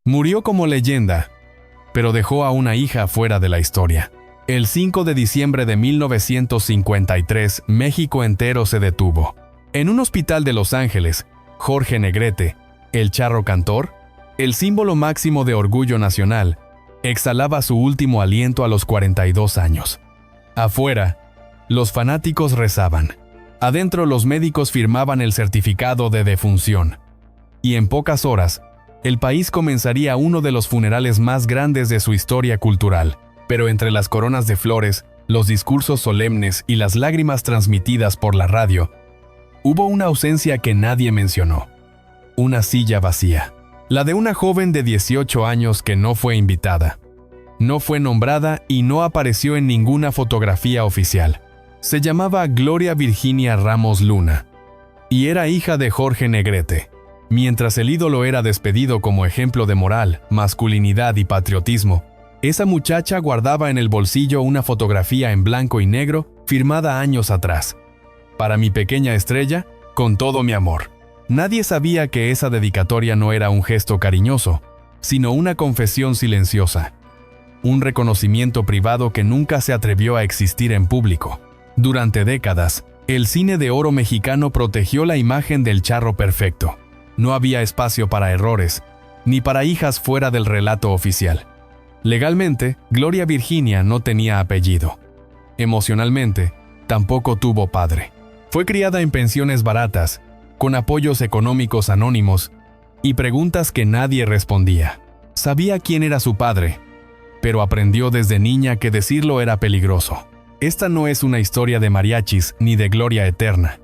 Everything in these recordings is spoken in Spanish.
Murió como leyenda, pero dejó a una hija fuera de la historia. El 5 de diciembre de 1953, México entero se detuvo. En un hospital de Los Ángeles, Jorge Negrete, el charro cantor, el símbolo máximo de orgullo nacional, exhalaba su último aliento a los 42 años. Afuera, los fanáticos rezaban. Adentro, los médicos firmaban el certificado de defunción. Y en pocas horas, el país comenzaría uno de los funerales más grandes de su historia cultural. Pero entre las coronas de flores, los discursos solemnes y las lágrimas transmitidas por la radio, hubo una ausencia que nadie mencionó. Una silla vacía. La de una joven de 18 años que no fue invitada. No fue nombrada y no apareció en ninguna fotografía oficial. Se llamaba Gloria Virginia Ramos Luna y era hija de Jorge Negrete. Mientras el ídolo era despedido como ejemplo de moral, masculinidad y patriotismo, esa muchacha guardaba en el bolsillo una fotografía en blanco y negro firmada años atrás. Para mi pequeña estrella, con todo mi amor. Nadie sabía que esa dedicatoria no era un gesto cariñoso, sino una confesión silenciosa. Un reconocimiento privado que nunca se atrevió a existir en público. Durante décadas, el cine de oro mexicano protegió la imagen del charro perfecto. No había espacio para errores, ni para hijas fuera del relato oficial. Legalmente, Gloria Virginia no tenía apellido. Emocionalmente, tampoco tuvo padre. Fue criada en pensiones baratas, con apoyos económicos anónimos y preguntas que nadie respondía. Sabía quién era su padre, pero aprendió desde niña que decirlo era peligroso. Esta no es una historia de mariachis ni de gloria eterna.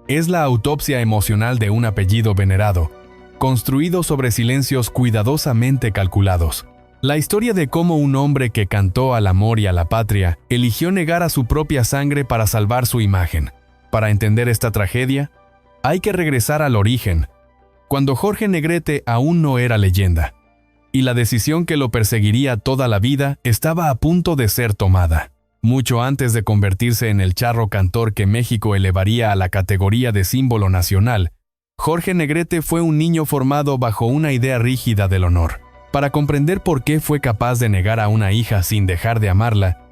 Es la autopsia emocional de un apellido venerado, construido sobre silencios cuidadosamente calculados. La historia de cómo un hombre que cantó al amor y a la patria eligió negar a su propia sangre para salvar su imagen. Para entender esta tragedia, hay que regresar al origen, cuando Jorge Negrete aún no era leyenda, y la decisión que lo perseguiría toda la vida estaba a punto de ser tomada. Mucho antes de convertirse en el charro cantor que México elevaría a la categoría de símbolo nacional, Jorge Negrete fue un niño formado bajo una idea rígida del honor. Para comprender por qué fue capaz de negar a una hija sin dejar de amarla,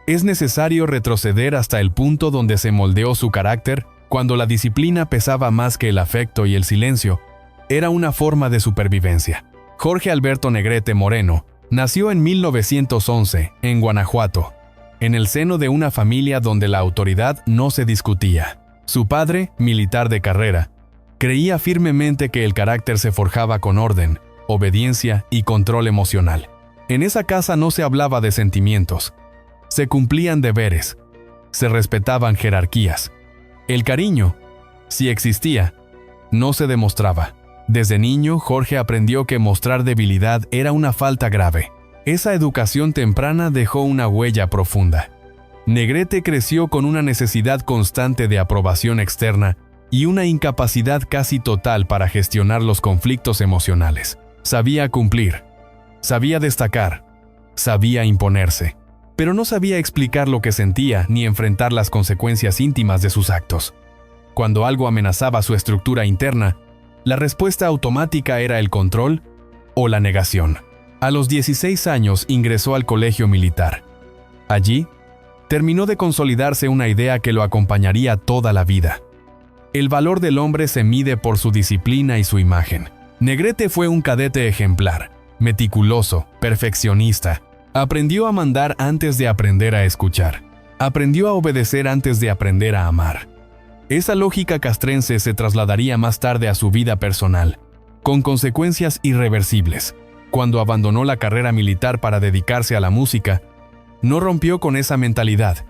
es necesario retroceder hasta el punto donde se moldeó su carácter, cuando la disciplina pesaba más que el afecto y el silencio era una forma de supervivencia. Jorge Alberto Negrete Moreno nació en 1911 en Guanajuato, en el seno de una familia donde la autoridad no se discutía. Su padre, militar de carrera, creía firmemente que el carácter se forjaba con orden, obediencia y control emocional. En esa casa no se hablaba de sentimientos, se cumplían deberes, se respetaban jerarquías. El cariño, si existía, no se demostraba. Desde niño, Jorge aprendió que mostrar debilidad era una falta grave. Esa educación temprana dejó una huella profunda. Negrete creció con una necesidad constante de aprobación externa y una incapacidad casi total para gestionar los conflictos emocionales. Sabía cumplir, sabía destacar, sabía imponerse, pero no sabía explicar lo que sentía ni enfrentar las consecuencias íntimas de sus actos. Cuando algo amenazaba su estructura interna, la respuesta automática era el control o la negación. A los 16 años ingresó al colegio militar. Allí, terminó de consolidarse una idea que lo acompañaría toda la vida. El valor del hombre se mide por su disciplina y su imagen. Negrete fue un cadete ejemplar, meticuloso, perfeccionista. Aprendió a mandar antes de aprender a escuchar. Aprendió a obedecer antes de aprender a amar. Esa lógica castrense se trasladaría más tarde a su vida personal, con consecuencias irreversibles. Cuando abandonó la carrera militar para dedicarse a la música, no rompió con esa mentalidad.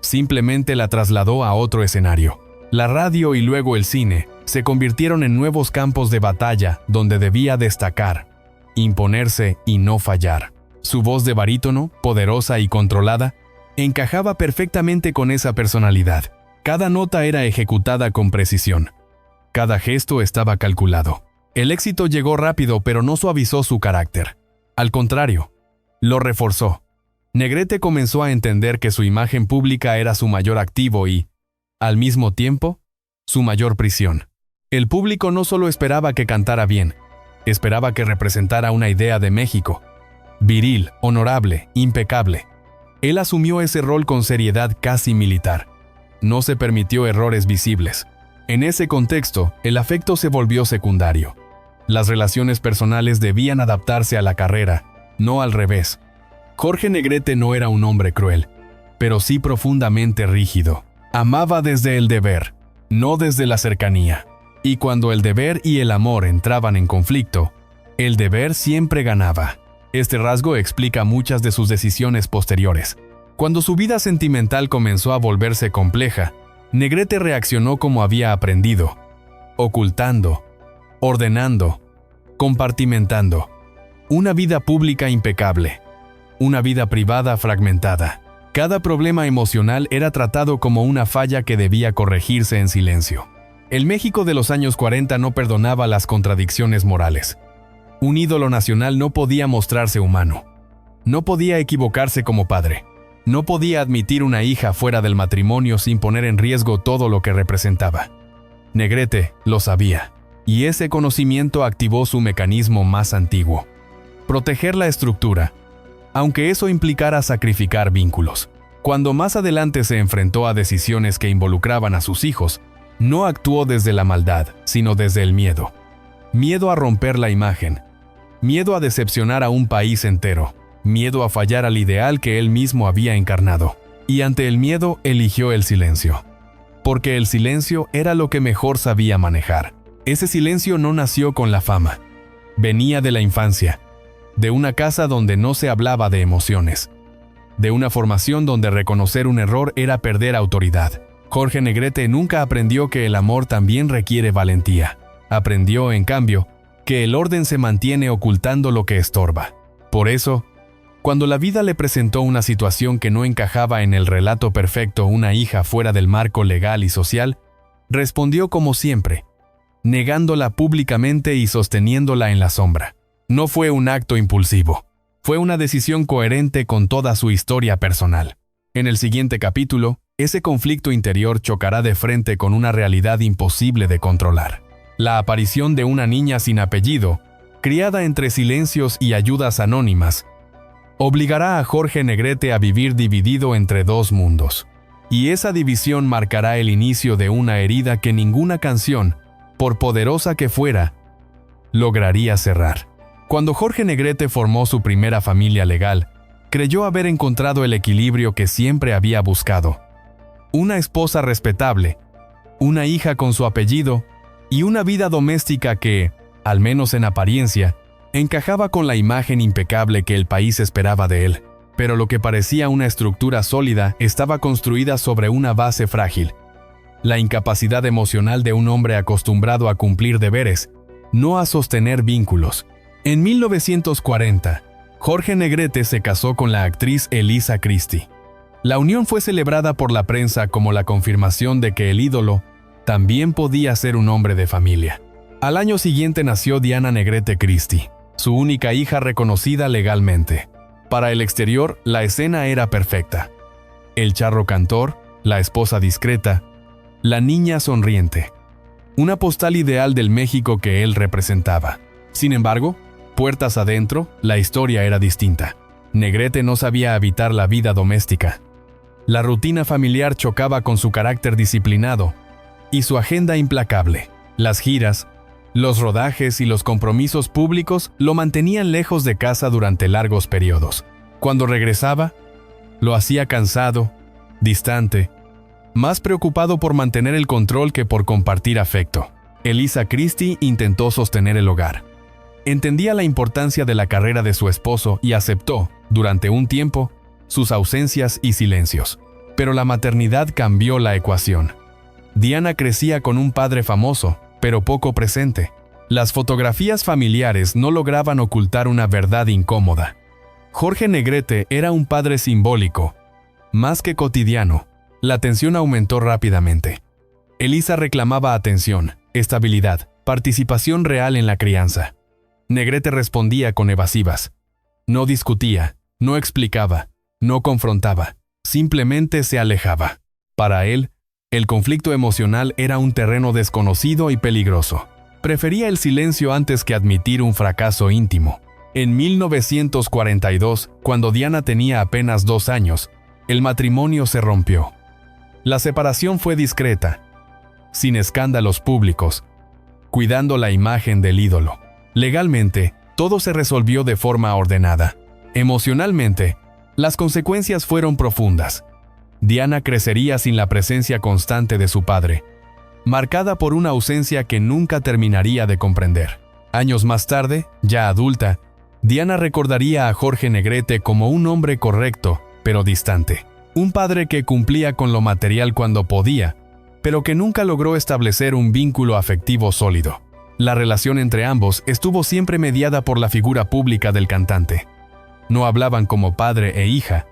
Simplemente la trasladó a otro escenario. La radio y luego el cine se convirtieron en nuevos campos de batalla donde debía destacar, imponerse y no fallar. Su voz de barítono, poderosa y controlada, encajaba perfectamente con esa personalidad. Cada nota era ejecutada con precisión. Cada gesto estaba calculado. El éxito llegó rápido, pero no suavizó su carácter. Al contrario, lo reforzó. Negrete comenzó a entender que su imagen pública era su mayor activo y, al mismo tiempo, su mayor prisión. El público no solo esperaba que cantara bien, Esperaba que representara una idea de México. Viril, honorable, impecable. Él asumió ese rol con seriedad casi militar. No se permitió errores visibles. En ese contexto, el afecto se volvió secundario. Las relaciones personales debían adaptarse a la carrera, no al revés. Jorge Negrete no era un hombre cruel, pero sí profundamente rígido. Amaba desde el deber, no desde la cercanía. Y cuando el deber y el amor entraban en conflicto, el deber siempre ganaba. Este rasgo explica muchas de sus decisiones posteriores. Cuando su vida sentimental comenzó a volverse compleja, Negrete reaccionó como había aprendido, ocultando, ordenando, compartimentando. Una vida pública impecable, una vida privada fragmentada. Cada problema emocional era tratado como una falla que debía corregirse en silencio. El México de los años 40 no perdonaba las contradicciones morales. Un ídolo nacional no podía mostrarse humano. No podía equivocarse como padre. No podía admitir una hija fuera del matrimonio sin poner en riesgo todo lo que representaba. Negrete lo sabía, y ese conocimiento activó su mecanismo más antiguo: proteger la estructura, aunque eso implicara sacrificar vínculos. Cuando más adelante se enfrentó a decisiones que involucraban a sus hijos, no actuó desde la maldad, sino desde el miedo. Miedo a romper la imagen, miedo a decepcionar a un país entero, miedo a fallar al ideal que él mismo había encarnado. Y ante el miedo eligió el silencio. Porque el silencio era lo que mejor sabía manejar. Ese silencio no nació con la fama. Venía de la infancia, de una casa donde no se hablaba de emociones, de una formación donde reconocer un error era perder autoridad. Jorge Negrete nunca aprendió que el amor también requiere valentía. Aprendió, en cambio, que el orden se mantiene ocultando lo que estorba. Por eso, cuando la vida le presentó una situación que no encajaba en el relato perfecto, una hija fuera del marco legal y social, respondió como siempre, negándola públicamente y sosteniéndola en la sombra. No fue un acto impulsivo, fue una decisión coherente con toda su historia personal. En el siguiente capítulo, ese conflicto interior chocará de frente con una realidad imposible de controlar: la aparición de una niña sin apellido, criada entre silencios y ayudas anónimas, obligará a Jorge Negrete a vivir dividido entre dos mundos. Y esa división marcará el inicio de una herida que ninguna canción, por poderosa que fuera, lograría cerrar. Cuando Jorge Negrete formó su primera familia legal, creyó haber encontrado el equilibrio que siempre había buscado: una esposa respetable, una hija con su apellido y una vida doméstica que, al menos en apariencia, encajaba con la imagen impecable que el país esperaba de él. Pero lo que parecía una estructura sólida estaba construida sobre una base frágil: la incapacidad emocional de un hombre acostumbrado a cumplir deberes, no a sostener vínculos. En 1940, Jorge Negrete se casó con la actriz Elisa Christie. La unión fue celebrada por la prensa como la confirmación de que el ídolo también podía ser un hombre de familia. Al año siguiente nació Diana Negrete Christie, su única hija reconocida legalmente. Para el exterior, la escena era perfecta: el charro cantor, la esposa discreta, la niña sonriente. Una postal ideal del México que él representaba. Sin embargo, puertas adentro, la historia era distinta. Negrete no sabía habitar la vida doméstica. La rutina familiar chocaba con su carácter disciplinado y su agenda implacable. Las giras, los rodajes y los compromisos públicos lo mantenían lejos de casa durante largos periodos. Cuando regresaba, lo hacía cansado, distante, más preocupado por mantener el control que por compartir afecto. Elisa Christie intentó sostener el hogar. Entendía la importancia de la carrera de su esposo y aceptó, durante un tiempo, sus ausencias y silencios. Pero la maternidad cambió la ecuación. Diana crecía con un padre famoso, pero poco presente. Las fotografías familiares no lograban ocultar una verdad incómoda. Jorge Negrete era un padre simbólico, más que cotidiano. La tensión aumentó rápidamente. Elisa reclamaba atención, estabilidad, participación real en la crianza. Negrete respondía con evasivas. No discutía, no explicaba, no confrontaba, simplemente se alejaba. Para él, el conflicto emocional era un terreno desconocido y peligroso. Prefería el silencio antes que admitir un fracaso íntimo. En 1942, cuando Diana tenía apenas 2 años, el matrimonio se rompió. La separación fue discreta, sin escándalos públicos, cuidando la imagen del ídolo. Legalmente, todo se resolvió de forma ordenada. Emocionalmente, las consecuencias fueron profundas. Diana crecería sin la presencia constante de su padre, marcada por una ausencia que nunca terminaría de comprender. Años más tarde, ya adulta, Diana recordaría a Jorge Negrete como un hombre correcto, pero distante. Un padre que cumplía con lo material cuando podía, pero que nunca logró establecer un vínculo afectivo sólido. La relación entre ambos estuvo siempre mediada por la figura pública del cantante. No hablaban como padre e hija,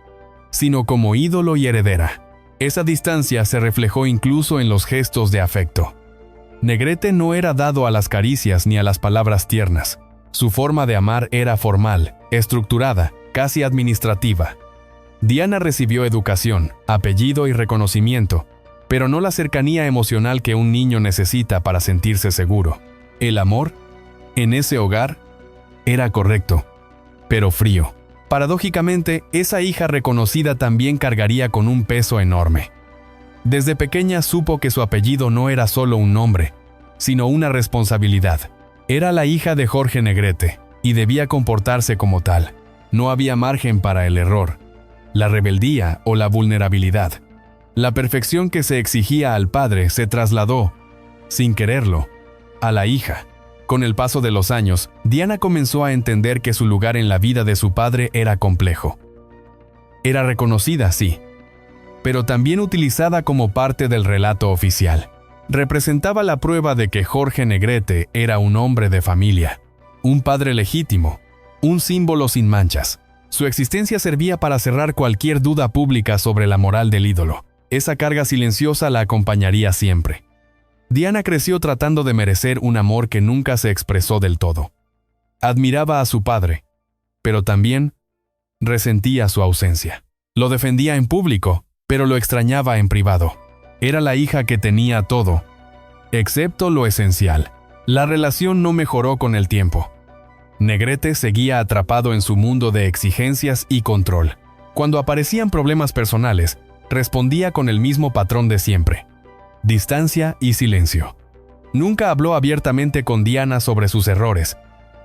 sino como ídolo y heredera. Esa distancia se reflejó incluso en los gestos de afecto. Negrete no era dado a las caricias ni a las palabras tiernas. Su forma de amar era formal, estructurada, casi administrativa. Diana recibió educación, apellido y reconocimiento, pero no la cercanía emocional que un niño necesita para sentirse seguro. El amor, en ese hogar, era correcto, pero frío. Paradójicamente, esa hija reconocida también cargaría con un peso enorme. Desde pequeña supo que su apellido no era solo un nombre, sino una responsabilidad. Era la hija de Jorge Negrete, y debía comportarse como tal. No había margen para el error, la rebeldía o la vulnerabilidad. La perfección que se exigía al padre se trasladó, sin quererlo, a la hija. Con el paso de los años, Diana comenzó a entender que su lugar en la vida de su padre era complejo. Era reconocida, sí, pero también utilizada como parte del relato oficial. Representaba la prueba de que Jorge Negrete era un hombre de familia, un padre legítimo, un símbolo sin manchas. Su existencia servía para cerrar cualquier duda pública sobre la moral del ídolo. Esa carga silenciosa la acompañaría siempre. Diana creció tratando de merecer un amor que nunca se expresó del todo. Admiraba a su padre, pero también resentía su ausencia. Lo defendía en público, pero lo extrañaba en privado. Era la hija que tenía todo, excepto lo esencial. La relación no mejoró con el tiempo. Negrete seguía atrapado en su mundo de exigencias y control. Cuando aparecían problemas personales, respondía con el mismo patrón de siempre: distancia y silencio. Nunca habló abiertamente con Diana sobre sus errores,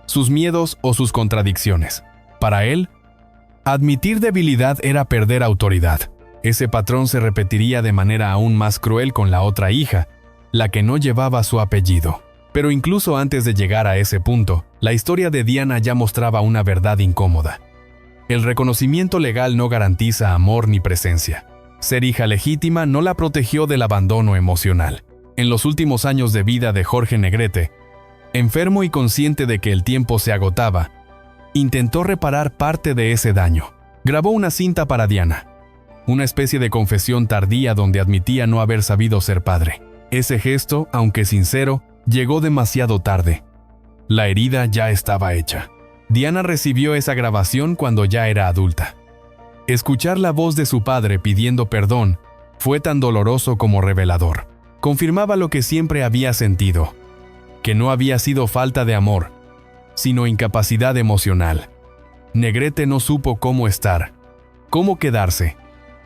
sus miedos o sus contradicciones. Para él, admitir debilidad era perder autoridad. Ese patrón se repetiría de manera aún más cruel con la otra hija, la que no llevaba su apellido. Pero incluso antes de llegar a ese punto, la historia de Diana ya mostraba una verdad incómoda. El reconocimiento legal no garantiza amor ni presencia. Ser hija legítima no la protegió del abandono emocional. En los últimos años de vida de Jorge Negrete, enfermo y consciente de que el tiempo se agotaba, intentó reparar parte de ese daño. Grabó una cinta para Diana, una especie de confesión tardía donde admitía no haber sabido ser padre. Ese gesto, aunque sincero, llegó demasiado tarde. La herida ya estaba hecha. Diana recibió esa grabación cuando ya era adulta. Escuchar la voz de su padre pidiendo perdón fue tan doloroso como revelador. Confirmaba lo que siempre había sentido, que no había sido falta de amor, sino incapacidad emocional. Negrete no supo cómo estar, cómo quedarse,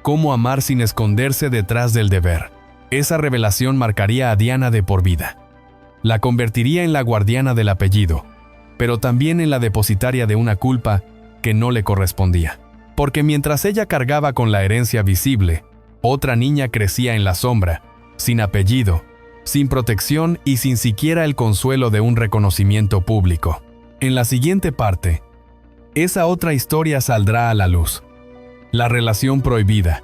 cómo amar sin esconderse detrás del deber. Esa revelación marcaría a Diana de por vida. La convertiría en la guardiana del apellido, pero también en la depositaria de una culpa que no le correspondía. Porque mientras ella cargaba con la herencia visible, otra niña crecía en la sombra, sin apellido, sin protección y sin siquiera el consuelo de un reconocimiento público. En la siguiente parte, esa otra historia saldrá a la luz. La relación prohibida,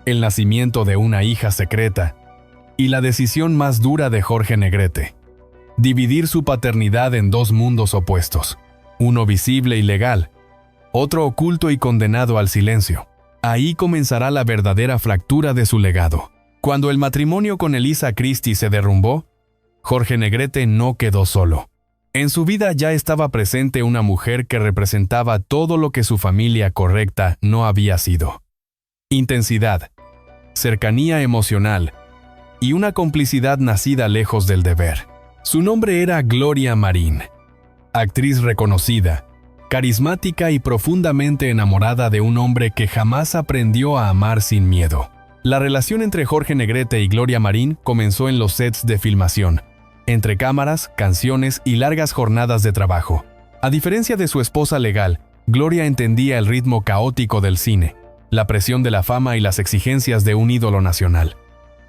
el nacimiento de una hija secreta y la decisión más dura de Jorge Negrete: dividir su paternidad en dos mundos opuestos, uno visible y legal, otro oculto y condenado al silencio. Ahí comenzará la verdadera fractura de su legado. Cuando el matrimonio con Elisa Christie se derrumbó, Jorge Negrete no quedó solo. En su vida ya estaba presente una mujer que representaba todo lo que su familia correcta no había sido: intensidad, cercanía emocional y una complicidad nacida lejos del deber. Su nombre era Gloria Marín, actriz reconocida, carismática y profundamente enamorada de un hombre que jamás aprendió a amar sin miedo. La relación entre Jorge Negrete y Gloria Marín comenzó en los sets de filmación, entre cámaras, canciones y largas jornadas de trabajo. A diferencia de su esposa legal, Gloria entendía el ritmo caótico del cine, la presión de la fama y las exigencias de un ídolo nacional.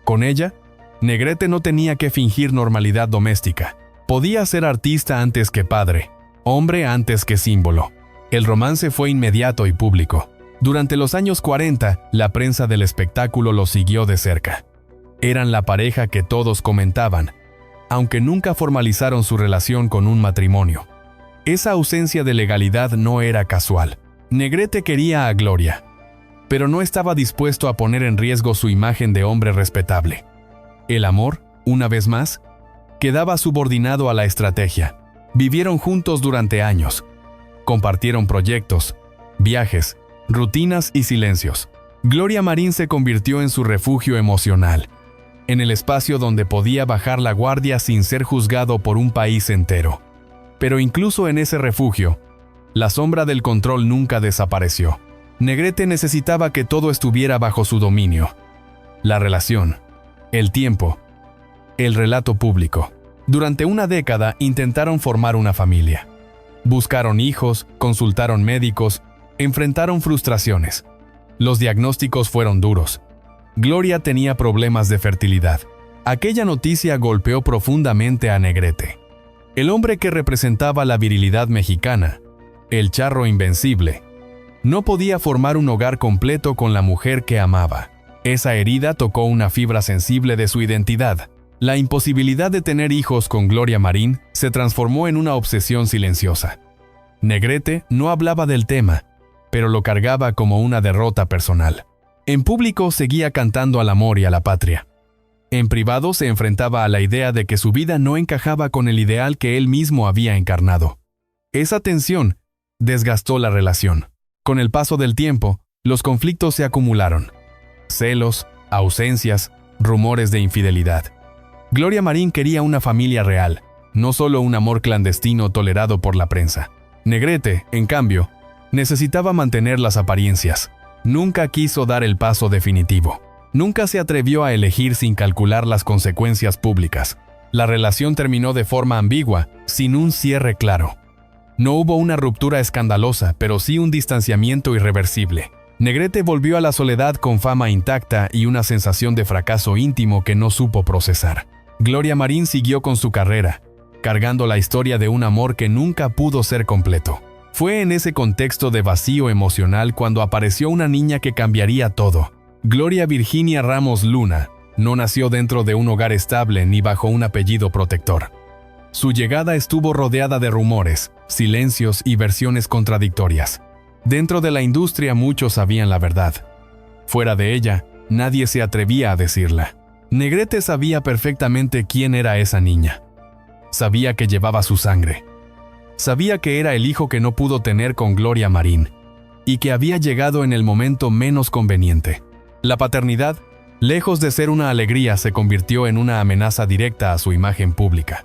Con ella, Negrete no tenía que fingir normalidad doméstica. Podía ser artista antes que padre, hombre antes que símbolo. El romance fue inmediato y público. Durante los años 40, la prensa del espectáculo lo siguió de cerca. Eran la pareja que todos comentaban, aunque nunca formalizaron su relación con un matrimonio. Esa ausencia de legalidad no era casual. Negrete quería a Gloria, pero no estaba dispuesto a poner en riesgo su imagen de hombre respetable. El amor, una vez más, quedaba subordinado a la estrategia. Vivieron juntos durante años. Compartieron proyectos, viajes, rutinas y silencios. Gloria Marín se convirtió en su refugio emocional, en el espacio donde podía bajar la guardia sin ser juzgado por un país entero. Pero incluso en ese refugio, la sombra del control nunca desapareció. Negrete necesitaba que todo estuviera bajo su dominio. La relación, el tiempo, el relato público. Durante una década intentaron formar una familia. Buscaron hijos, consultaron médicos, enfrentaron frustraciones. Los diagnósticos fueron duros. Gloria tenía problemas de fertilidad. Aquella noticia golpeó profundamente a Negrete. El hombre que representaba la virilidad mexicana, el charro invencible, no podía formar un hogar completo con la mujer que amaba. Esa herida tocó una fibra sensible de su identidad. La imposibilidad de tener hijos con Gloria Marín se transformó en una obsesión silenciosa. Negrete no hablaba del tema, pero lo cargaba como una derrota personal. En público seguía cantando al amor y a la patria. En privado se enfrentaba a la idea de que su vida no encajaba con el ideal que él mismo había encarnado. Esa tensión desgastó la relación. Con el paso del tiempo, los conflictos se acumularon. Celos, ausencias, rumores de infidelidad. Gloria Marín quería una familia real, no solo un amor clandestino tolerado por la prensa. Negrete, en cambio, necesitaba mantener las apariencias. Nunca quiso dar el paso definitivo. Nunca se atrevió a elegir sin calcular las consecuencias públicas. La relación terminó de forma ambigua, sin un cierre claro. No hubo una ruptura escandalosa, pero sí un distanciamiento irreversible. Negrete volvió a la soledad con fama intacta y una sensación de fracaso íntimo que no supo procesar. Gloria Marín siguió con su carrera, cargando la historia de un amor que nunca pudo ser completo. Fue en ese contexto de vacío emocional cuando apareció una niña que cambiaría todo. Gloria Virginia Ramos Luna no nació dentro de un hogar estable ni bajo un apellido protector. Su llegada estuvo rodeada de rumores, silencios y versiones contradictorias. Dentro de la industria muchos sabían la verdad. Fuera de ella, nadie se atrevía a decirla. Negrete sabía perfectamente quién era esa niña. Sabía que llevaba su sangre. Sabía que era el hijo que no pudo tener con Gloria Marín, y que había llegado en el momento menos conveniente. La paternidad, lejos de ser una alegría, se convirtió en una amenaza directa a su imagen pública.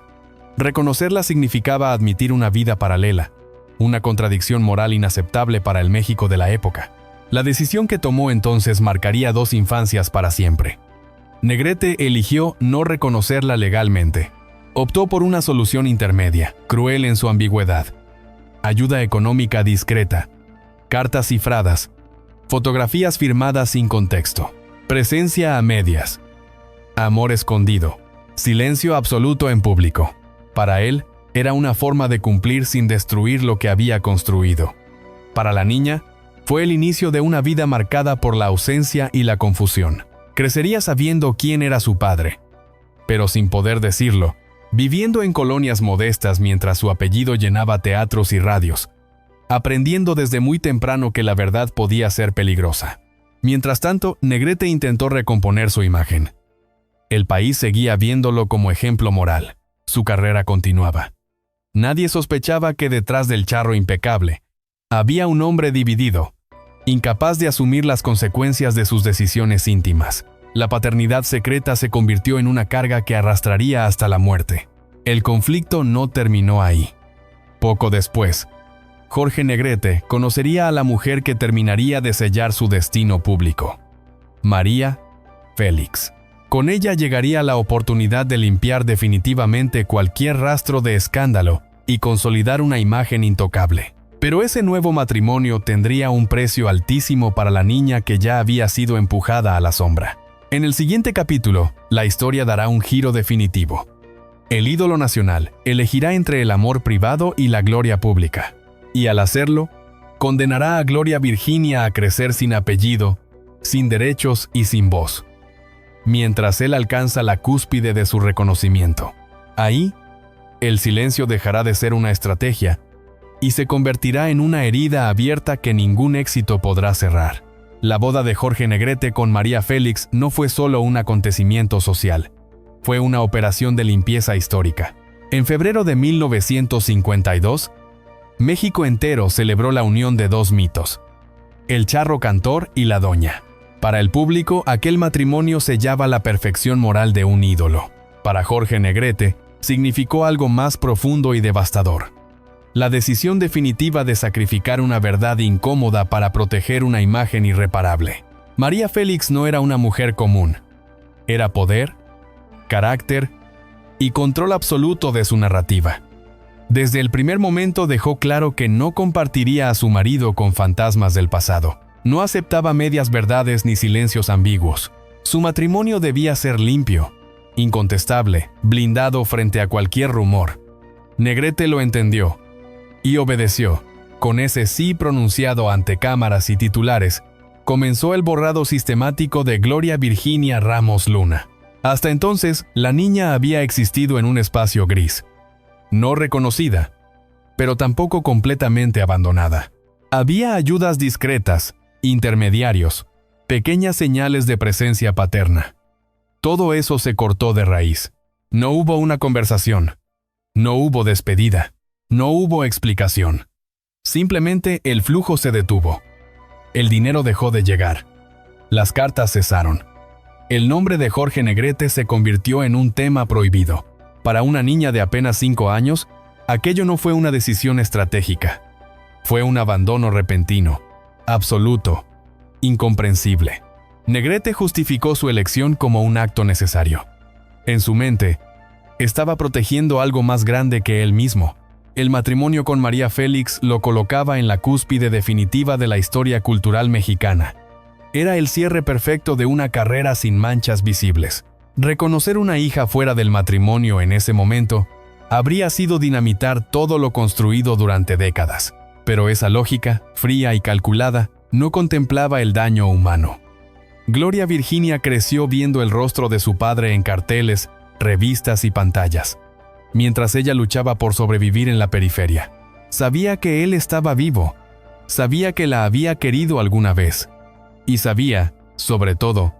Reconocerla significaba admitir una vida paralela, una contradicción moral inaceptable para el México de la época. La decisión que tomó entonces marcaría 2 infancias para siempre. Negrete eligió no reconocerla legalmente. Optó por una solución intermedia, cruel en su ambigüedad. Ayuda económica discreta, cartas cifradas, fotografías firmadas sin contexto, presencia a medias, amor escondido, silencio absoluto en público. Para él, era una forma de cumplir sin destruir lo que había construido. Para la niña, fue el inicio de una vida marcada por la ausencia y la confusión. Crecería sabiendo quién era su padre, pero sin poder decirlo, viviendo en colonias modestas mientras su apellido llenaba teatros y radios, aprendiendo desde muy temprano que la verdad podía ser peligrosa. Mientras tanto, Negrete intentó recomponer su imagen. El país seguía viéndolo como ejemplo moral. Su carrera continuaba. Nadie sospechaba que detrás del charro impecable había un hombre dividido, incapaz de asumir las consecuencias de sus decisiones íntimas. La paternidad secreta se convirtió en una carga que arrastraría hasta la muerte. El conflicto no terminó ahí. Poco después, Jorge Negrete conocería a la mujer que terminaría de sellar su destino público, María Félix. Con ella llegaría la oportunidad de limpiar definitivamente cualquier rastro de escándalo y consolidar una imagen intocable. Pero ese nuevo matrimonio tendría un precio altísimo para la niña que ya había sido empujada a la sombra. En el siguiente capítulo, la historia dará un giro definitivo. El ídolo nacional elegirá entre el amor privado y la gloria pública. Y al hacerlo, condenará a Gloria Virginia a crecer sin apellido, sin derechos y sin voz, mientras él alcanza la cúspide de su reconocimiento. Ahí, el silencio dejará de ser una estrategia y se convertirá en una herida abierta que ningún éxito podrá cerrar. La boda de Jorge Negrete con María Félix no fue solo un acontecimiento social, fue una operación de limpieza histórica. En febrero de 1952, México entero celebró la unión de dos mitos, el charro cantor y la doña. Para el público, aquel matrimonio sellaba la perfección moral de un ídolo. Para Jorge Negrete, significó algo más profundo y devastador. La decisión definitiva de sacrificar una verdad incómoda para proteger una imagen irreparable. María Félix no era una mujer común. Era poder, carácter y control absoluto de su narrativa. Desde el primer momento dejó claro que no compartiría a su marido con fantasmas del pasado. No aceptaba medias verdades ni silencios ambiguos. Su matrimonio debía ser limpio, incontestable, blindado frente a cualquier rumor. Negrete lo entendió y obedeció. Con ese sí pronunciado ante cámaras y titulares, comenzó el borrado sistemático de Gloria Virginia Ramos Luna. Hasta entonces, la niña había existido en un espacio gris. No reconocida, pero tampoco completamente abandonada. Había ayudas discretas, intermediarios, pequeñas señales de presencia paterna. Todo eso se cortó de raíz. No hubo una conversación. No hubo despedida. No hubo explicación. Simplemente el flujo se detuvo. El dinero dejó de llegar. Las cartas cesaron. El nombre de Jorge Negrete se convirtió en un tema prohibido. Para una niña de apenas 5 años, aquello no fue una decisión estratégica. Fue un abandono repentino, absoluto, incomprensible. Negrete justificó su elección como un acto necesario. En su mente, estaba protegiendo algo más grande que él mismo. El matrimonio con María Félix lo colocaba en la cúspide definitiva de la historia cultural mexicana. Era el cierre perfecto de una carrera sin manchas visibles. Reconocer una hija fuera del matrimonio en ese momento habría sido dinamitar todo lo construido durante décadas. Pero esa lógica, fría y calculada, no contemplaba el daño humano. Gloria Virginia creció viendo el rostro de su padre en carteles, revistas y pantallas, mientras ella luchaba por sobrevivir en la periferia. Sabía que él estaba vivo, sabía que la había querido alguna vez, y sabía, sobre todo,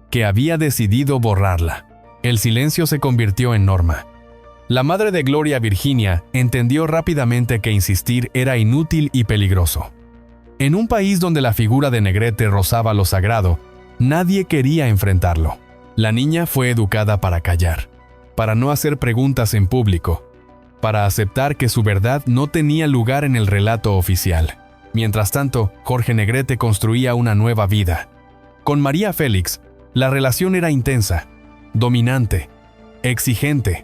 que había decidido borrarla. El silencio se convirtió en norma. La madre de Gloria Virginia entendió rápidamente que insistir era inútil y peligroso. En un país donde la figura de Negrete rozaba lo sagrado, nadie quería enfrentarlo. La niña fue educada para callar, para no hacer preguntas en público, para aceptar que su verdad no tenía lugar en el relato oficial. Mientras tanto, Jorge Negrete construía una nueva vida. Con María Félix, la relación era intensa, dominante, exigente.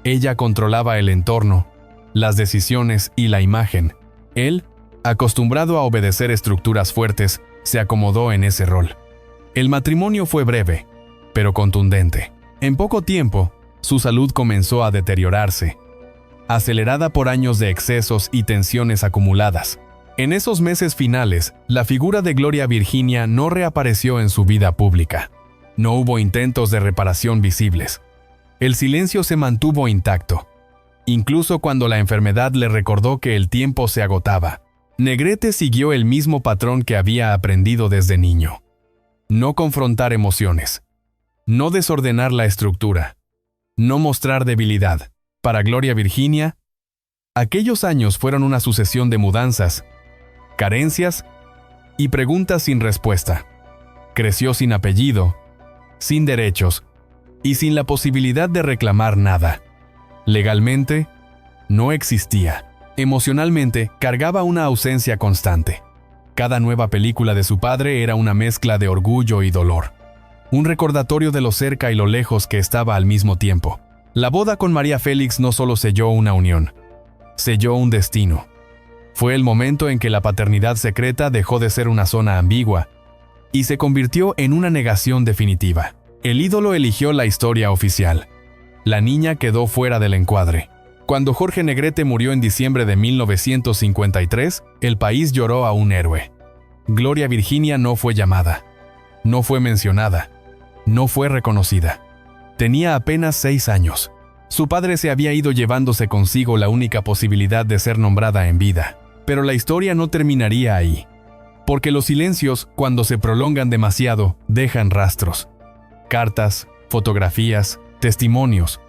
Ella controlaba el entorno, las decisiones y la imagen. Él, acostumbrado a obedecer estructuras fuertes, se acomodó en ese rol. El matrimonio fue breve, pero contundente. En poco tiempo, su salud comenzó a deteriorarse, acelerada por años de excesos y tensiones acumuladas. En esos meses finales, la figura de Gloria Virginia no reapareció en su vida pública. No hubo intentos de reparación visibles. El silencio se mantuvo intacto, incluso cuando la enfermedad le recordó que el tiempo se agotaba. Negrete siguió el mismo patrón que había aprendido desde niño. No confrontar emociones, no desordenar la estructura, no mostrar debilidad. Para Gloria Virginia, aquellos años fueron una sucesión de mudanzas, carencias y preguntas sin respuesta. Creció sin apellido, sin derechos y sin la posibilidad de reclamar nada. Legalmente, no existía. Emocionalmente, cargaba una ausencia constante. Cada nueva película de su padre era una mezcla de orgullo y dolor. Un recordatorio de lo cerca y lo lejos que estaba al mismo tiempo. La boda con María Félix no solo selló una unión, selló un destino. Fue el momento en que la paternidad secreta dejó de ser una zona ambigua y se convirtió en una negación definitiva. El ídolo eligió la historia oficial. La niña quedó fuera del encuadre. Cuando Jorge Negrete murió en diciembre de 1953, el país lloró a un héroe. Gloria Virginia no fue llamada, no fue mencionada, no fue reconocida. Tenía apenas 6 años. Su padre se había ido llevándose consigo la única posibilidad de ser nombrada en vida. Pero la historia no terminaría ahí. Porque los silencios, cuando se prolongan demasiado, dejan rastros. Cartas, fotografías, testimonios,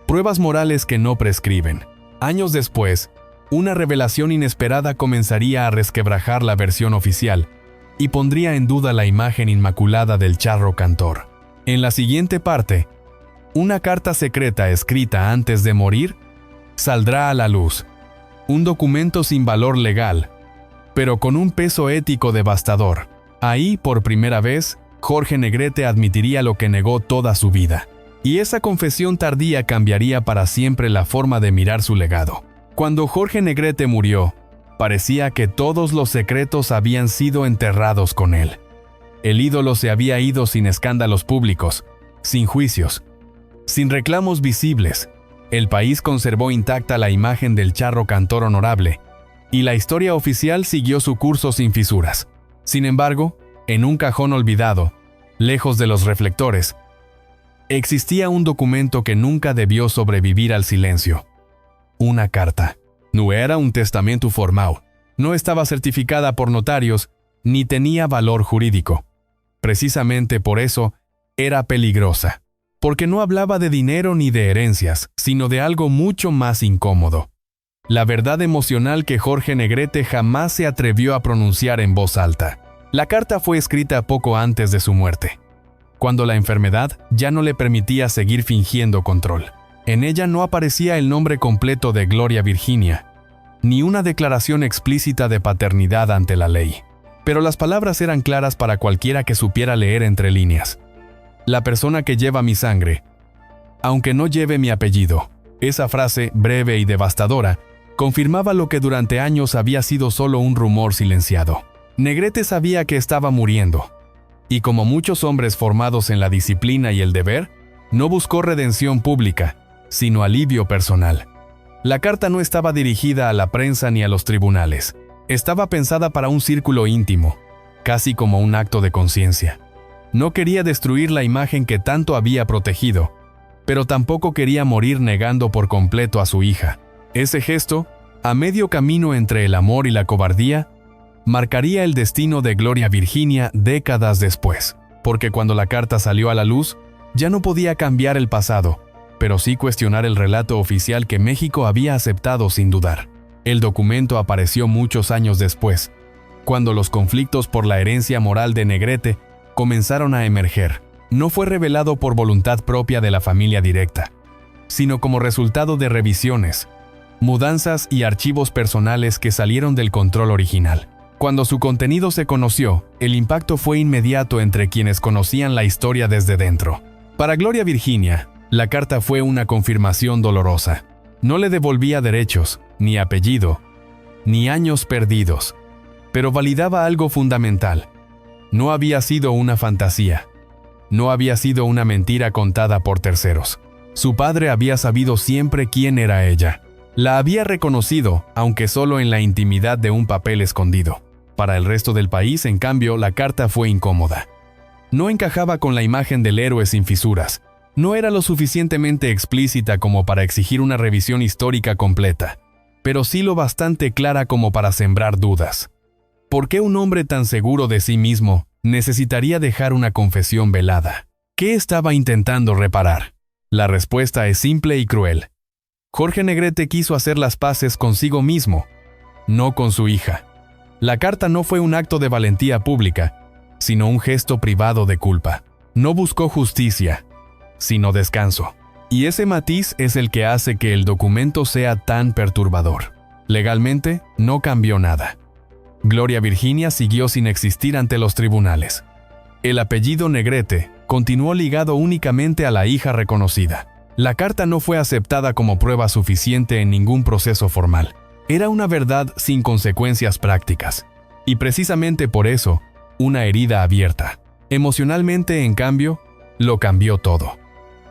pruebas morales que no prescriben. Años después, una revelación inesperada comenzaría a resquebrajar la versión oficial y pondría en duda la imagen inmaculada del charro cantor. En la siguiente parte, una carta secreta escrita antes de morir saldrá a la luz. Un documento sin valor legal, pero con un peso ético devastador. Ahí, por primera vez, Jorge Negrete admitiría lo que negó toda su vida. Y esa confesión tardía cambiaría para siempre la forma de mirar su legado. Cuando Jorge Negrete murió, parecía que todos los secretos habían sido enterrados con él. El ídolo se había ido sin escándalos públicos, sin juicios, sin reclamos visibles. El país conservó intacta la imagen del charro cantor honorable, y la historia oficial siguió su curso sin fisuras. Sin embargo, en un cajón olvidado, lejos de los reflectores, existía un documento que nunca debió sobrevivir al silencio. Una carta. No era un testamento formal, no estaba certificada por notarios, ni tenía valor jurídico. Precisamente por eso, era peligrosa. Porque no hablaba de dinero ni de herencias, sino de algo mucho más incómodo. La verdad emocional que Jorge Negrete jamás se atrevió a pronunciar en voz alta. La carta fue escrita poco antes de su muerte, cuando la enfermedad ya no le permitía seguir fingiendo control. En ella no aparecía el nombre completo de Gloria Virginia, ni una declaración explícita de paternidad ante la ley. Pero las palabras eran claras para cualquiera que supiera leer entre líneas. La persona que lleva mi sangre, aunque no lleve mi apellido. Esa frase, breve y devastadora, confirmaba lo que durante años había sido solo un rumor silenciado. Negrete sabía que estaba muriendo, y como muchos hombres formados en la disciplina y el deber, no buscó redención pública, sino alivio personal. La carta no estaba dirigida a la prensa ni a los tribunales. Estaba pensada para un círculo íntimo, casi como un acto de conciencia. No quería destruir la imagen que tanto había protegido, pero tampoco quería morir negando por completo a su hija. Ese gesto, a medio camino entre el amor y la cobardía, marcaría el destino de Gloria Virginia décadas después, porque cuando la carta salió a la luz, ya no podía cambiar el pasado, pero sí cuestionar el relato oficial que México había aceptado sin dudar. El documento apareció muchos años después, cuando los conflictos por la herencia moral de Negrete comenzaron a emerger. No fue revelado por voluntad propia de la familia directa, sino como resultado de revisiones, mudanzas y archivos personales que salieron del control original. Cuando su contenido se conoció, el impacto fue inmediato entre quienes conocían la historia desde dentro. Para Gloria Virginia, la carta fue una confirmación dolorosa. No le devolvía derechos, ni apellido, ni años perdidos, pero validaba algo fundamental. No había sido una fantasía. No había sido una mentira contada por terceros. Su padre había sabido siempre quién era ella. La había reconocido, aunque solo en la intimidad de un papel escondido. Para el resto del país, en cambio, la carta fue incómoda. No encajaba con la imagen del héroe sin fisuras. No era lo suficientemente explícita como para exigir una revisión histórica completa, pero sí lo bastante clara como para sembrar dudas. ¿Por qué un hombre tan seguro de sí mismo necesitaría dejar una confesión velada? ¿Qué estaba intentando reparar? La respuesta es simple y cruel. Jorge Negrete quiso hacer las paces consigo mismo, no con su hija. La carta no fue un acto de valentía pública, sino un gesto privado de culpa. No buscó justicia, sino descanso. Y ese matiz es el que hace que el documento sea tan perturbador. Legalmente, no cambió nada. Gloria Virginia siguió sin existir ante los tribunales. El apellido Negrete continuó ligado únicamente a la hija reconocida. La carta no fue aceptada como prueba suficiente en ningún proceso formal. Era una verdad sin consecuencias prácticas. Y precisamente por eso, una herida abierta. Emocionalmente, en cambio, lo cambió todo.